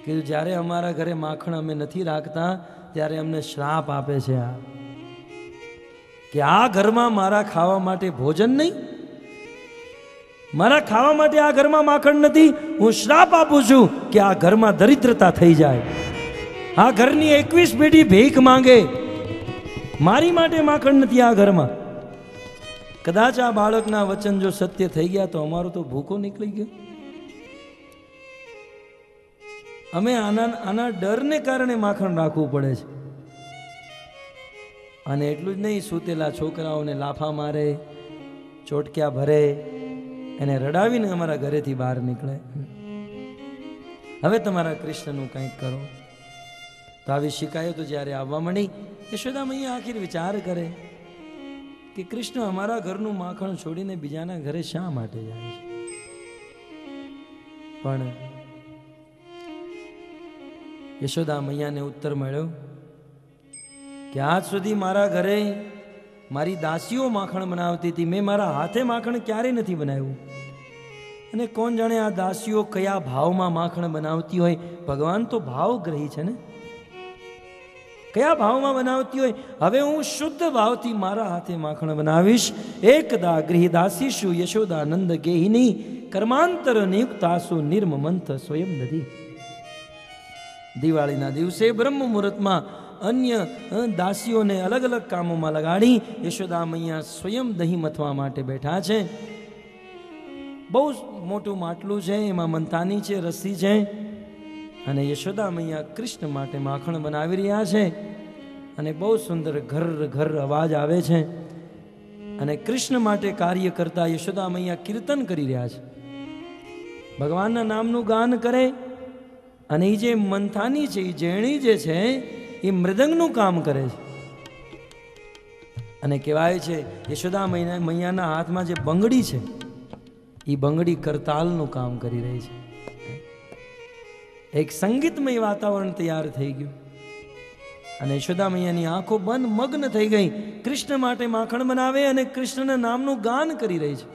કીધું જ્યારે અમારા ઘરે માખણ અમે નથી રાખતા ત્યારે અમને શ્રાપ આપે છે આ, કે આ ઘરમાં મારા ખાવા માટે ભોજન નહીં, મારા ખાવા માટે આ ઘરમાં માખણ નથી. હું શ્રાપ આપું છું કે આ ઘરમાં દરિદ્રતા થઈ જાય, આ ઘરની 21 પેઢી ભીખ માંગે, મારી માટે માખણ નથી આ ઘરમાં. કદાચ આ બાળકના વચન જો સત્ય થઈ ગયા તો અમારો તો ભૂકો નીકળી ગયો. અમે આના ડરને કારણે માખણ રાખવું પડે છે. અને એટલું જ નહીં, સૂતેલા છોકરાઓને લાફા મારે, ચોટક્યા ભરે, એને રડાવીને અમારા ઘરેથી બહાર નીકળે. હવે તમારા કૃષ્ણનું કંઈક કરો. તો આવી શિકાયતો જ્યારે આવવા માંડી, યશોદા મૈયા આખિર વિચાર કરે કે કૃષ્ણ અમારા ઘરનું માખણ છોડીને બીજાના ઘરે શા માટે જાય છે? પણ યશોદા મૈયાને ઉત્તર મળ્યો કે આજ સુધી મારા ઘરે મારી દાસીઓ માખણ બનાવતી હતી, મેં મારા હાથે માખણ ક્યારેય નથી બનાવ્યું. અને કોણ જાણે આ દાસીઓ કયા ભાવમાં માખણ બનાવતી હોય? ભગવાન તો ભાવગ્રહી છે ને, કયા ભાવમાં બનાવતી હોય? હવે હું શુદ્ધ ભાવથી મારા હાથે માખણ બનાવીશ. એકદા ગૃહી દાસીશુ યશોદાનંદ ગેહિની કર્માંતર નિયુક્તાસુ નિર્મમંથ સ્વયં નદી. દિવાળીના દિવસે બ્રહ્મ મુહૂર્તમાં અન્ય દાસીઓને અલગ અલગ કામોમાં લગાડી યશોદા મૈયા સ્વયં દહીં મથવા માટે બેઠા છે. બહુ મોટું માટલું છે, એમાં મંતાની છે, રસી છે, અને યશોદા મૈયા કૃષ્ણ માટે માખણ બનાવી રહ્યા છે. અને બહુ સુંદર ઘર ઘર અવાજ આવે છે. અને કૃષ્ણ માટે કાર્ય કરતા યશોદા મૈયા કીર્તન કરી રહ્યા છે, ભગવાનના નામનું ગાન કરે. અને એ જે મંથાની છે, એ જેણી જે છે, એ મૃદંગનું કામ કરે છે. અને કહેવાય છે યશોદા મૈયાના હાથમાં જે બંગડી છે, એ બંગડી કરતાલનું કામ કરી રહી છે. એક સંગીતમય વાતાવરણ તૈયાર થઈ ગયું. અને યશોદા મૈયાની આંખો બંધ, મગ્ન થઈ ગઈ. કૃષ્ણ માટે માખણ બનાવે અને કૃષ્ણના નામનું ગાન કરી રહી છે.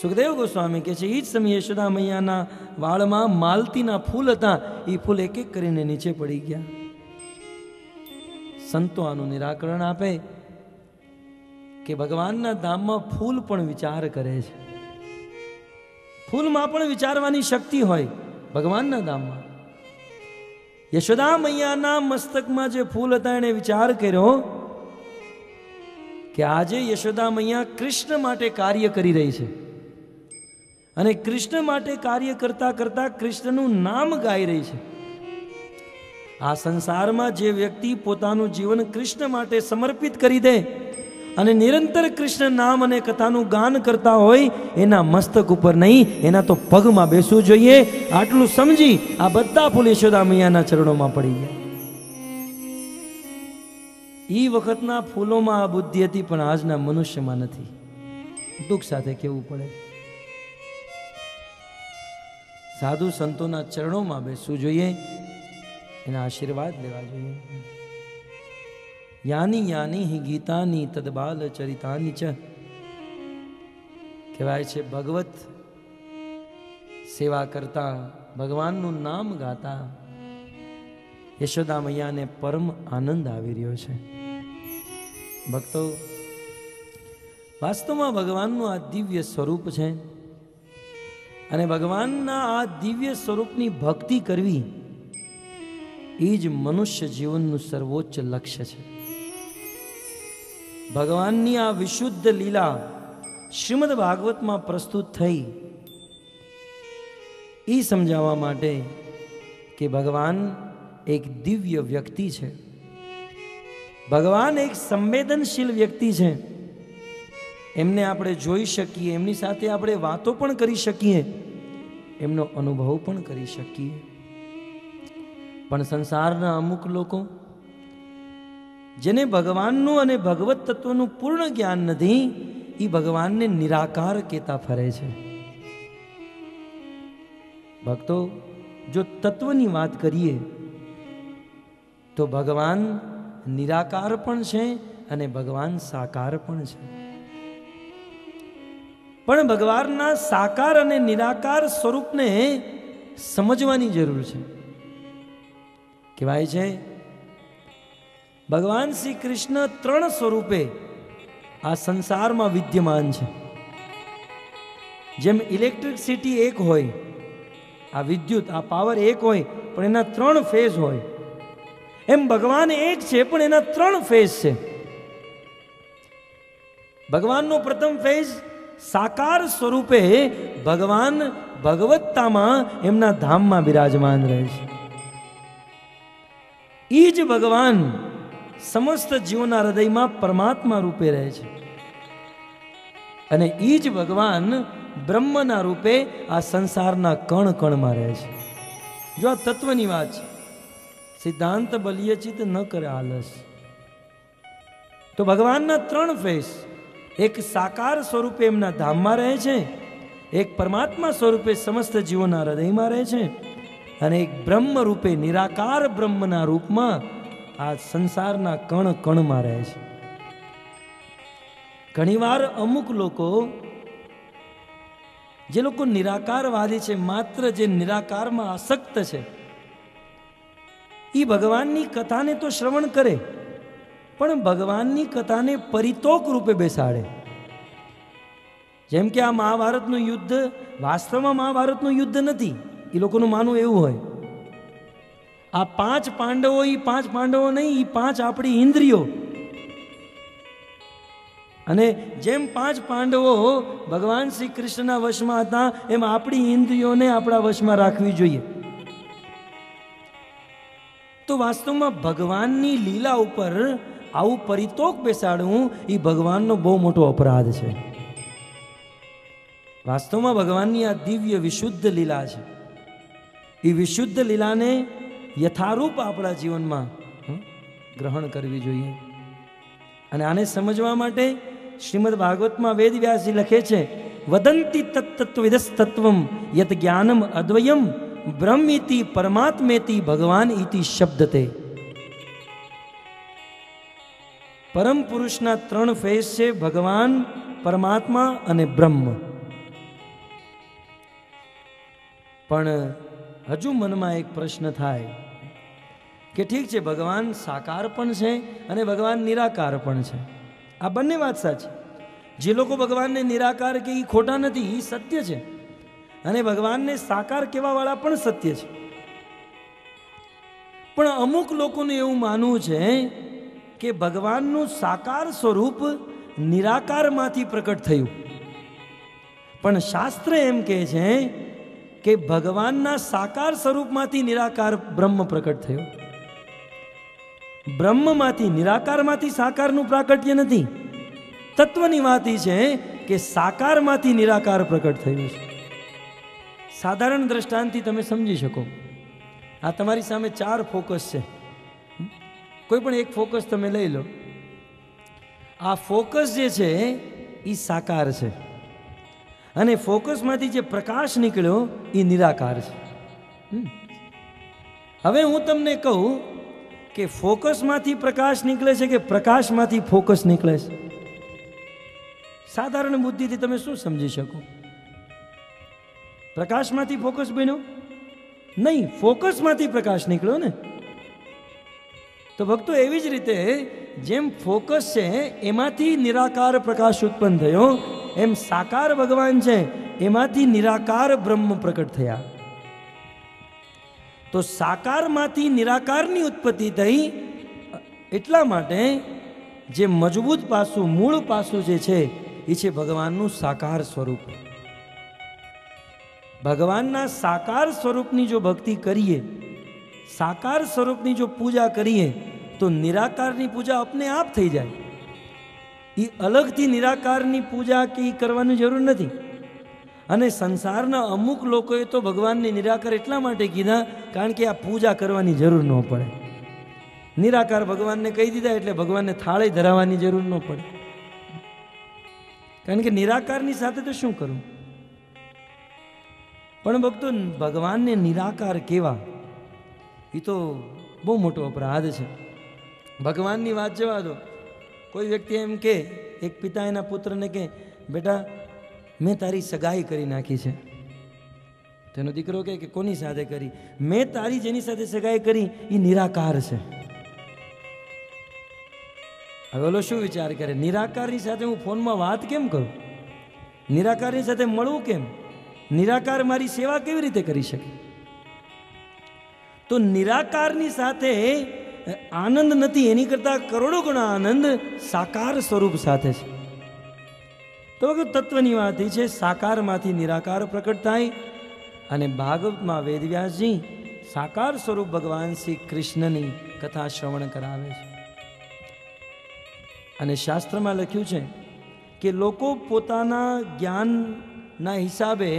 સુખદેવ ગોસ્વામી કહે છે એ જ સમયે યશોદા મૈયાના વાળમાં માલતીના ફૂલ હતા, એ ફૂલ એક એક કરીને નીચે પડી ગયા. સંતો આનું નિરાકરણ આપે કે ભગવાનના ધામમાં ફૂલ પણ વિચાર કરે છે. ફૂલમાં પણ વિચારવાની શક્તિ હોય ભગવાનના ધામમાં. યશોદા મૈયાના મસ્તકમાં જે ફૂલ હતા એણે વિચાર કર્યો કે આજે યશોદા મૈયા કૃષ્ણ માટે કાર્ય કરી રહી છે. અને કૃષ્ણ માટે કાર્ય કરતા કરતા કૃષ્ણનું નામ ગાઈ રહી છે. આ સંસારમાં જે વ્યક્તિ પોતાનું જીવન કૃષ્ણ માટે સમર્પિત કરી દે અને નિરંતર કૃષ્ણ નામ અને કથાનું ગાન કરતા હોય, એના મસ્તક ઉપર નહીં, એના તો પગમાં બેસવું જોઈએ. આટલું સમજી આ બધા ફૂલ યશોદા મૈયાના ચરણોમાં પડી ગયા. એ વખતના ફૂલોમાં આ બુદ્ધિ હતી, પણ આજના મનુષ્યમાં નથી. દુઃખ સાથે કહેવું પડે. સાધુ સંતોના ચરણોમાં બેસવું જોઈએ, એના આશીર્વાદ લેવા જોઈએ. યાની યાની હિ ગીતાની તદબાલ ચરિતાની ચ, કહેવાય છે ભગવત સેવા કરતા, ભગવાનનું નામ ગાતા યશોદા મૈયાને પરમ આનંદ આવી રહ્યો છે. ભક્તો, વાસ્તવમાં ભગવાનનું આ દિવ્ય સ્વરૂપ છે અને ભગવાનના આ દિવ્ય સ્વરૂપની ભક્તિ કરવી એ જ મનુષ્ય જીવનનું સર્વોચ્ચ લક્ષ્ય છે. ભગવાનની આ વિશુદ્ધ લીલા શ્રીમદ ભાગવતમાં પ્રસ્તુત થઈ એ સમજાવવા માટે કે ભગવાન એક દિવ્ય વ્યક્તિ છે, ભગવાન એક સંવેદનશીલ વ્યક્તિ છે. એમને આપણે જોઈ શકીએ, એમની સાથે આપણે વાતો પણ કરી શકીએ, એમનો અનુભવ પણ કરી શકીએ. પણ સંસારના અમુક લોકો જેને ભગવાનનું અને ભગવત તત્વનું પૂર્ણ જ્ઞાન નથી, એ ભગવાનને નિરાકાર કહેતા ફરે છે. ભક્તો, જો તત્વની વાત કરીએ તો ભગવાન નિરાકાર પણ છે અને ભગવાન સાકાર પણ છે. પણ ભગવાનના સાકાર અને નિરાકાર સ્વરૂપને સમજવાની જરૂર છે. કહેવાય છે ભગવાન શ્રી કૃષ્ણ 3 સ્વરૂપે આ સંસારમાં વિદ્યમાન છે. જેમ ઇલેક્ટ્રિસિટી એક હોય, આ વિદ્યુત, આ પાવર એક હોય, પણ એના 3 ફેઝ હોય, એમ ભગવાન એક છે પણ એના 3 ફેઝ છે. ભગવાનનો પ્રથમ ફેઝ સાકાર સ્વરૂપે ભગવાન ભગવત્તામાં એમના ધામમાં બિરાજમાન રહે છે. એ જ ભગવાન સમસ્ત જીવોના હૃદયમાં પરમાત્મા રૂપે રહે છે અને એ જ ભગવાન બ્રહ્મના રૂપે આ સંસારના કણ કણમાં રહે છે. જો આ તત્વની વાત છે. સિદ્ધાંત બલિય ચિત ન કરે આલસ. તો ભગવાનના 3 ફેસ, એક સાકાર સ્વરૂપે એમના ધામમાં રહે છે, એક પરમાત્મા સ્વરૂપે સમસ્ત જીવોના હૃદયમાં રહે છે અને એક બ્રહ્મ રૂપે નિરાકાર બ્રહ્મના રૂપમાં આ સંસારના કણ કણમાં રહે છે. ઘણીવાર અમુક લોકો, જે લોકો નિરાકારવાદી છે, માત્ર જે નિરાકારમાં આસક્ત છે, એ ભગવાનની કથાને તો શ્રવણ કરે પણ ભગવાનની કથાને પરિતોક રૂપે બેસાડે. જેમ કે આ મહાભારતનું યુદ્ધ વાસ્તવમાં મહાભારતનું યુદ્ધ નથી, એ લોકોનું માનવું એવું હોય. આ 5 પાંડવો, એ 5 પાંડવો નહીં, એ 5 આપણી ઇન્દ્રિયો. અને જેમ 5 પાંડવો ભગવાન શ્રી કૃષ્ણના વશમાં હતા, એમ આપણી ઇન્દ્રિયોને આપણા વશમાં રાખવી જોઈએ. તો વાસ્તવમાં ભગવાનની લીલા ઉપર આવું પરિતોક બેસાડવું એ ભગવાનનો બહુ મોટો અપરાધ છે. વાસ્તવમાં ભગવાનની આ દિવ્ય વિશુદ્ધ લીલા છે. એ વિશુદ્ધ લીલાને યથારૂપ આપણા જીવનમાં ગ્રહણ કરવી જોઈએ. અને આને સમજવા માટે શ્રીમદ ભાગવતમાં વેદવ્યાસજી લખે છે, વદંતી તત્ત્વવિદસ્તત્વમ યત જ્ઞાનમ અદ્વયમ બ્રહ્મિતિ પરમાત્મેતિ ભગવાન ઇતિ શબ્દતે. પરમ પુરુષના 3 ફેસ છે, ભગવાન, પરમાત્મા અને બ્રહ્મ. પણ હજુ મનમાં એક પ્રશ્ન થાય કે ઠીક છે, ભગવાન સાકાર પણ છે અને ભગવાન નિરાકાર પણ છે. આ બંને વાત સાચી. જે લોકો ભગવાનને નિરાકાર કે એ ખોટા નથી, એ સત્ય છે, અને ભગવાનને સાકાર કહેવાવાળા પણ સત્ય છે. પણ અમુક લોકોને એવું માનવું છે કે ભગવાનનું સાકાર સ્વરૂપ નિરાકારમાંથી પ્રકટ થયું. પણ શાસ્ત્ર એમ કહે છે કે ભગવાનના સાકાર સ્વરૂપમાંથી નિરાકાર બ્રહ્મ પ્રકટ થયો. બ્રહ્મમાંથી, નિરાકારમાંથી સાકારનું પ્રાકટ્ય નથી. તત્વની વાત એ છે કે સાકારમાંથી નિરાકાર પ્રકટ થયું છે. સાધારણ દ્રષ્ટાંતથી તમે સમજી શકો. આ તમારી સામે 4 ફોકસ છે. કોઈ પણ એક ફોકસ તમે લઈ લો. આ ફોકસ જે છે એ સાકાર છે અને ફોકસમાંથી જે પ્રકાશ નીકળ્યો એ નિરાકાર છે. હવે હું તમને કહું કે ફોકસમાંથી પ્રકાશ નીકળે છે કે પ્રકાશમાંથી ફોકસ નીકળે છે? સાધારણ બુદ્ધિથી તમે શું સમજી શકો? પ્રકાશમાંથી ફોકસ બન્યો નહીં, ફોકસમાંથી પ્રકાશ નીકળ્યો ને. તો ભક્તો એવી જ રીતે જેમ ફોકસ છે એમાંથી નિરાકાર પ્રકાશ ઉત્પન્ન થયો, એમ સાકાર ભગવાન છે એમાંથી નિરાકાર બ્રહ્મ પ્રકટ થયા. તો સાકારમાંથી નિરાકારની ઉત્પત્તિ થઈ. એટલા માટે જે મજબૂત પાસું, મૂળ પાસું જે છે એ છે ભગવાનનું સાકાર સ્વરૂપ. ભગવાનના સાકાર સ્વરૂપની જો ભક્તિ કરીએ, સાકાર સ્વરૂપની જો પૂજા કરીએ તો નિરાકારની પૂજા अपने आप થઈ જાય. એ અલગથી નિરાકારની પૂજા કે કરવાની જરૂર નથી. અને સંસારના અમુક લોકોએ તો ભગવાનને નિરાકાર એટલા માટે કીધા કારણ કે આ પૂજા કરવાની જરૂર ન પડે. નિરાકાર ભગવાનને કહી દીધા એટલે ભગવાનને થાળે ધરાવવાની જરૂર ન પડે. કારણ કે નિરાકારની સાથે તો શું કરવું? પણ ભક્તો, ભગવાનને નિરાકાર કેવા, એ તો બહુ મોટો અપરાધ છે. ભગવાનની વાત જવા દો. કોઈ વ્યક્તિ એમ કે, એક પિતા એના પુત્રને કે, બેટા મેં તારી સગાઈ કરી નાખી છે. તેનો દીકરો કહે કે કોની સાથે કરી? મેં તારી જેની સાથે સગાઈ કરી એ નિરાકાર છે. હવે ઓલો શું વિચાર કરે? નિરાકારની સાથે હું ફોનમાં વાત કેમ કરું? નિરાકારની સાથે મળવું કેમ? નિરાકાર મારી સેવા કેવી રીતે કરી શકે? તો નિરાકારની સાથે આનંદ નથી, એની કરતા કરોડો ગણા આનંદ સાકાર સ્વરૂપ સાથે છે. તો તત્વની વાત એ છે, સાકારમાંથી નિરાકાર પ્રકટ થાય. અને ભાગવતમાં વેદવ્યાસજી સાકાર સ્વરૂપ ભગવાન શ્રી કૃષ્ણની કથા શ્રવણ કરાવે છે. અને શાસ્ત્રમાં લખ્યું છે કે લોકો પોતાના જ્ઞાનના હિસાબે,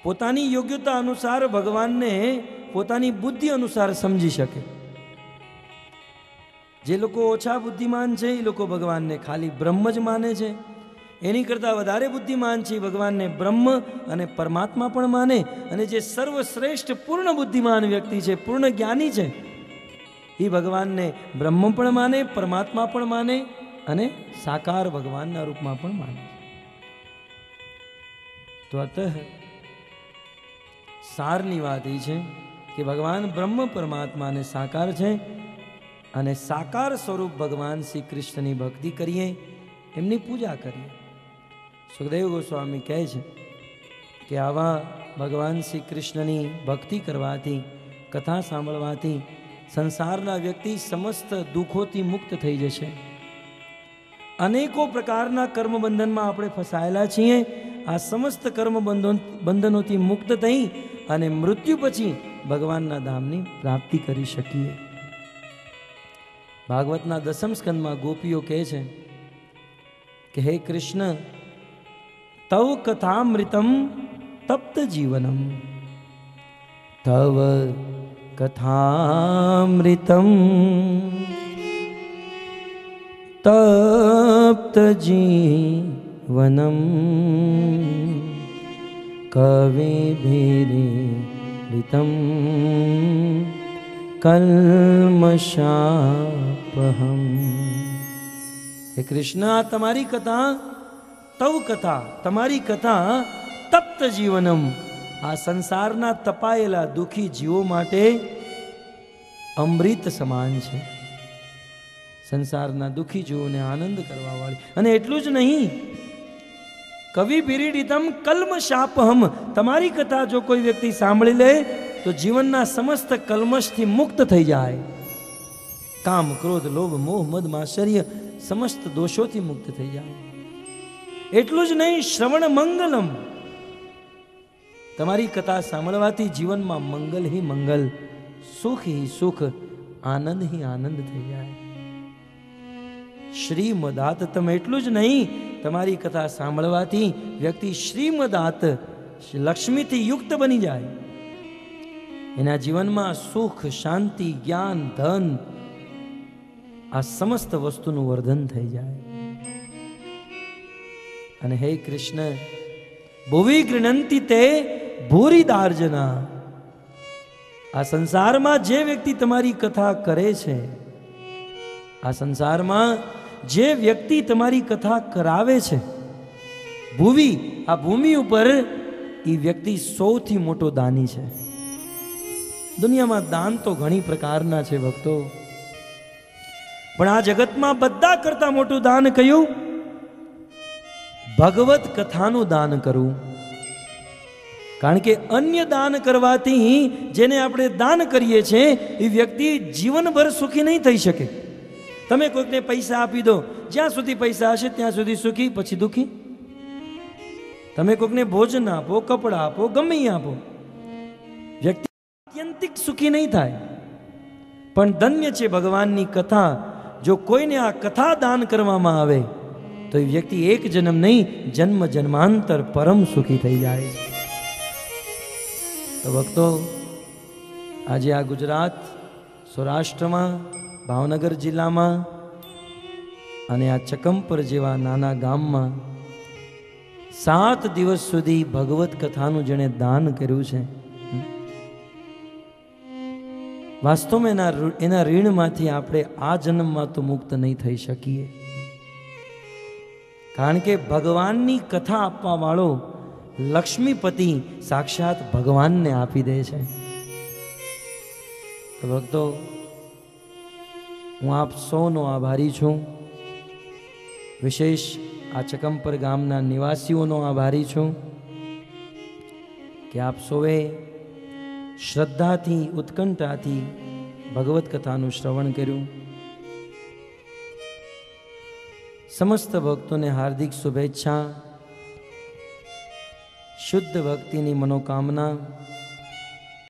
પોતાની યોગ્યતા અનુસાર ભગવાનને પોતાની બુદ્ધિ અનુસાર સમજી શકે. જે લોકો ઓછા બુદ્ધિમાન છે એ લોકો ભગવાનને ખાલી બ્રહ્મ જ માને છે. એની કરતાં વધારે બુદ્ધિમાન છે ભગવાનને બ્રહ્મ અને પરમાત્મા પણ માને. અને જે સર્વશ્રેષ્ઠ પૂર્ણ બુદ્ધિમાન વ્યક્તિ છે, પૂર્ણ જ્ઞાની છે, એ ભગવાનને બ્રહ્મ પણ માને, પરમાત્મા પણ માને અને સાકાર ભગવાનના રૂપમાં પણ માને. તો અતઃ સારની વાત એ છે કે ભગવાન બ્રહ્મ પરમાત્મા અને સાકાર છે. અને સાકાર સ્વરૂપ ભગવાન શ્રી કૃષ્ણની ભક્તિ કરીએ, એમની પૂજા કરીએ. સુખદેવ ગોસ્વામી કહે છે કે આવા ભગવાન શ્રી કૃષ્ણની ભક્તિ કરવાથી, કથા સાંભળવાથી સંસારના વ્યક્તિ સમસ્ત દુઃખોથી મુક્ત થઈ જશે. અનેકો પ્રકારના કર્મબંધનમાં આપણે ફસાયેલા છીએ. આ સમસ્ત કર્મ બંધનોથી મુક્ત થઈ અને મૃત્યુ પછી ભગવાનના ધામની પ્રાપ્તિ કરી શકીએ. ભાગવતના 10મ સ્કંદમાં ગોપીઓ કહે છે કે હે કૃષ્ણ, તવ કથામૃતમ તપ્ત જીવનમ, તવ કથામૃતમ તપ્ત જીવનમ કવિભીરિતમ કલ્મષાપહમ. હે કૃષ્ણ, તમારી કથા, તવ કથા, તમારી કથા તપ્ત જીવનમ, આ સંસારના તપાયેલા દુઃખી જીવો માટે અમૃત સમાન છે. સંસારના દુઃખી જીવોને આનંદ કરવા વાળી. અને એટલું જ નહીં, કવિ બિરીડિતમ કલ્મષાપહમ, તમારી કથા જો કોઈ વ્યક્તિ સાંભળી લે તો જીવનના સમસ્ત કલ્મશથી મુક્ત થઈ જાય. કામ, ક્રોધ, લોભ, મોહ, મદ, માશ્ચર્ય સમસ્ત દોષોથી મુક્ત થઈ જાય. એટલું જ નહીં, શ્રવણ મંગલમ, તમારી કથા સાંભળવાથી જીવનમાં મંગલ હી મંગલ, સુખ હી સુખ, આનંદ હી આનંદ થઈ જાય. શ્રીમદાતતમ, એટલું જ નહીં, તમારી કથા સાંભળવાથી વ્યક્તિ શ્રીમદાત, લક્ષ્મીથી યુક્ત બની જાય. એના જીવનમાં સુખ, શાંતિ, જ્ઞાન, ધન, આ સમસ્ત વસ્તુનું વર્ધન થઈ જાય. અને હે કૃષ્ણ, ભુવિ ગૃણંતિ તે ભૂરી દાર્જના, આ સંસારમાં જે વ્યક્તિ તમારી કથા કરે છે, આ સંસારમાં જે વ્યક્તિ તમારી કથા કરાવે છે, ભુવિ આ ભૂમિ ઉપર એ વ્યક્તિ સૌથી મોટો દાની છે. દુનિયામાં દાન તો ઘણી પ્રકારના છે ભક્તો, પણ આ જગતમાં બધા કરતા મોટું દાન કયું? ભગવત કથાનું દાન કરવું. કારણ કે અન્ય દાન કરવાથી જેને આપણે દાન કરીએ છીએ એ વ્યક્તિ જીવનભર સુખી નહીં થઈ શકે. તમે કોઈકને પૈસા આપી દો, જ્યાં સુધી પૈસા હશે ત્યાં સુધી સુખી, પછી દુખી. તમે કોઈકને ભોજન આપો, કપડાં આપો, ગમે આપો, વ્યક્તિ આત્યંતિક સુખી નહીં થાય. પણ ધન્ય છે ભગવાનની કથા. જો કોઈને આ કથા દાન કરવામાં આવે તો એ વ્યક્તિ એક જન્મ નહીં, જન્મ જન્માંતર પરમ સુખી થઈ જાય છે. તો ભક્તો, આજે આ ગુજરાત, સૌરાષ્ટ્રમાં, ભાવનગર જિલ્લામાં અને આ ચકમપર જેવા નાના ગામમાં 7 દિવસ સુધી ભગવત કથાનું જેણે દાન કર્યું છે, વાસ્તવમાં એના ઋણમાંથી આપણે આ જન્મમાં તો મુક્ત નહીં થઈ શકીએ. કારણ કે ભગવાનની કથા આપવા વાળો લક્ષ્મીપતિ સાક્ષાત ભગવાનને આપી દે છે. તો ભક્તો, હું આપ સૌનો આભારી છું. વિશેષ આ ચકમપર ગામના નિવાસીઓનો આભારી છું કે આપ સૌએ શ્રદ્ધાથી, ઉત્કંઠાથી ભગવત કથાનું શ્રવણ કર્યું. સમસ્ત ભક્તોને હાર્દિક શુભેચ્છા, શુદ્ધ ભક્તિની મનોકામના.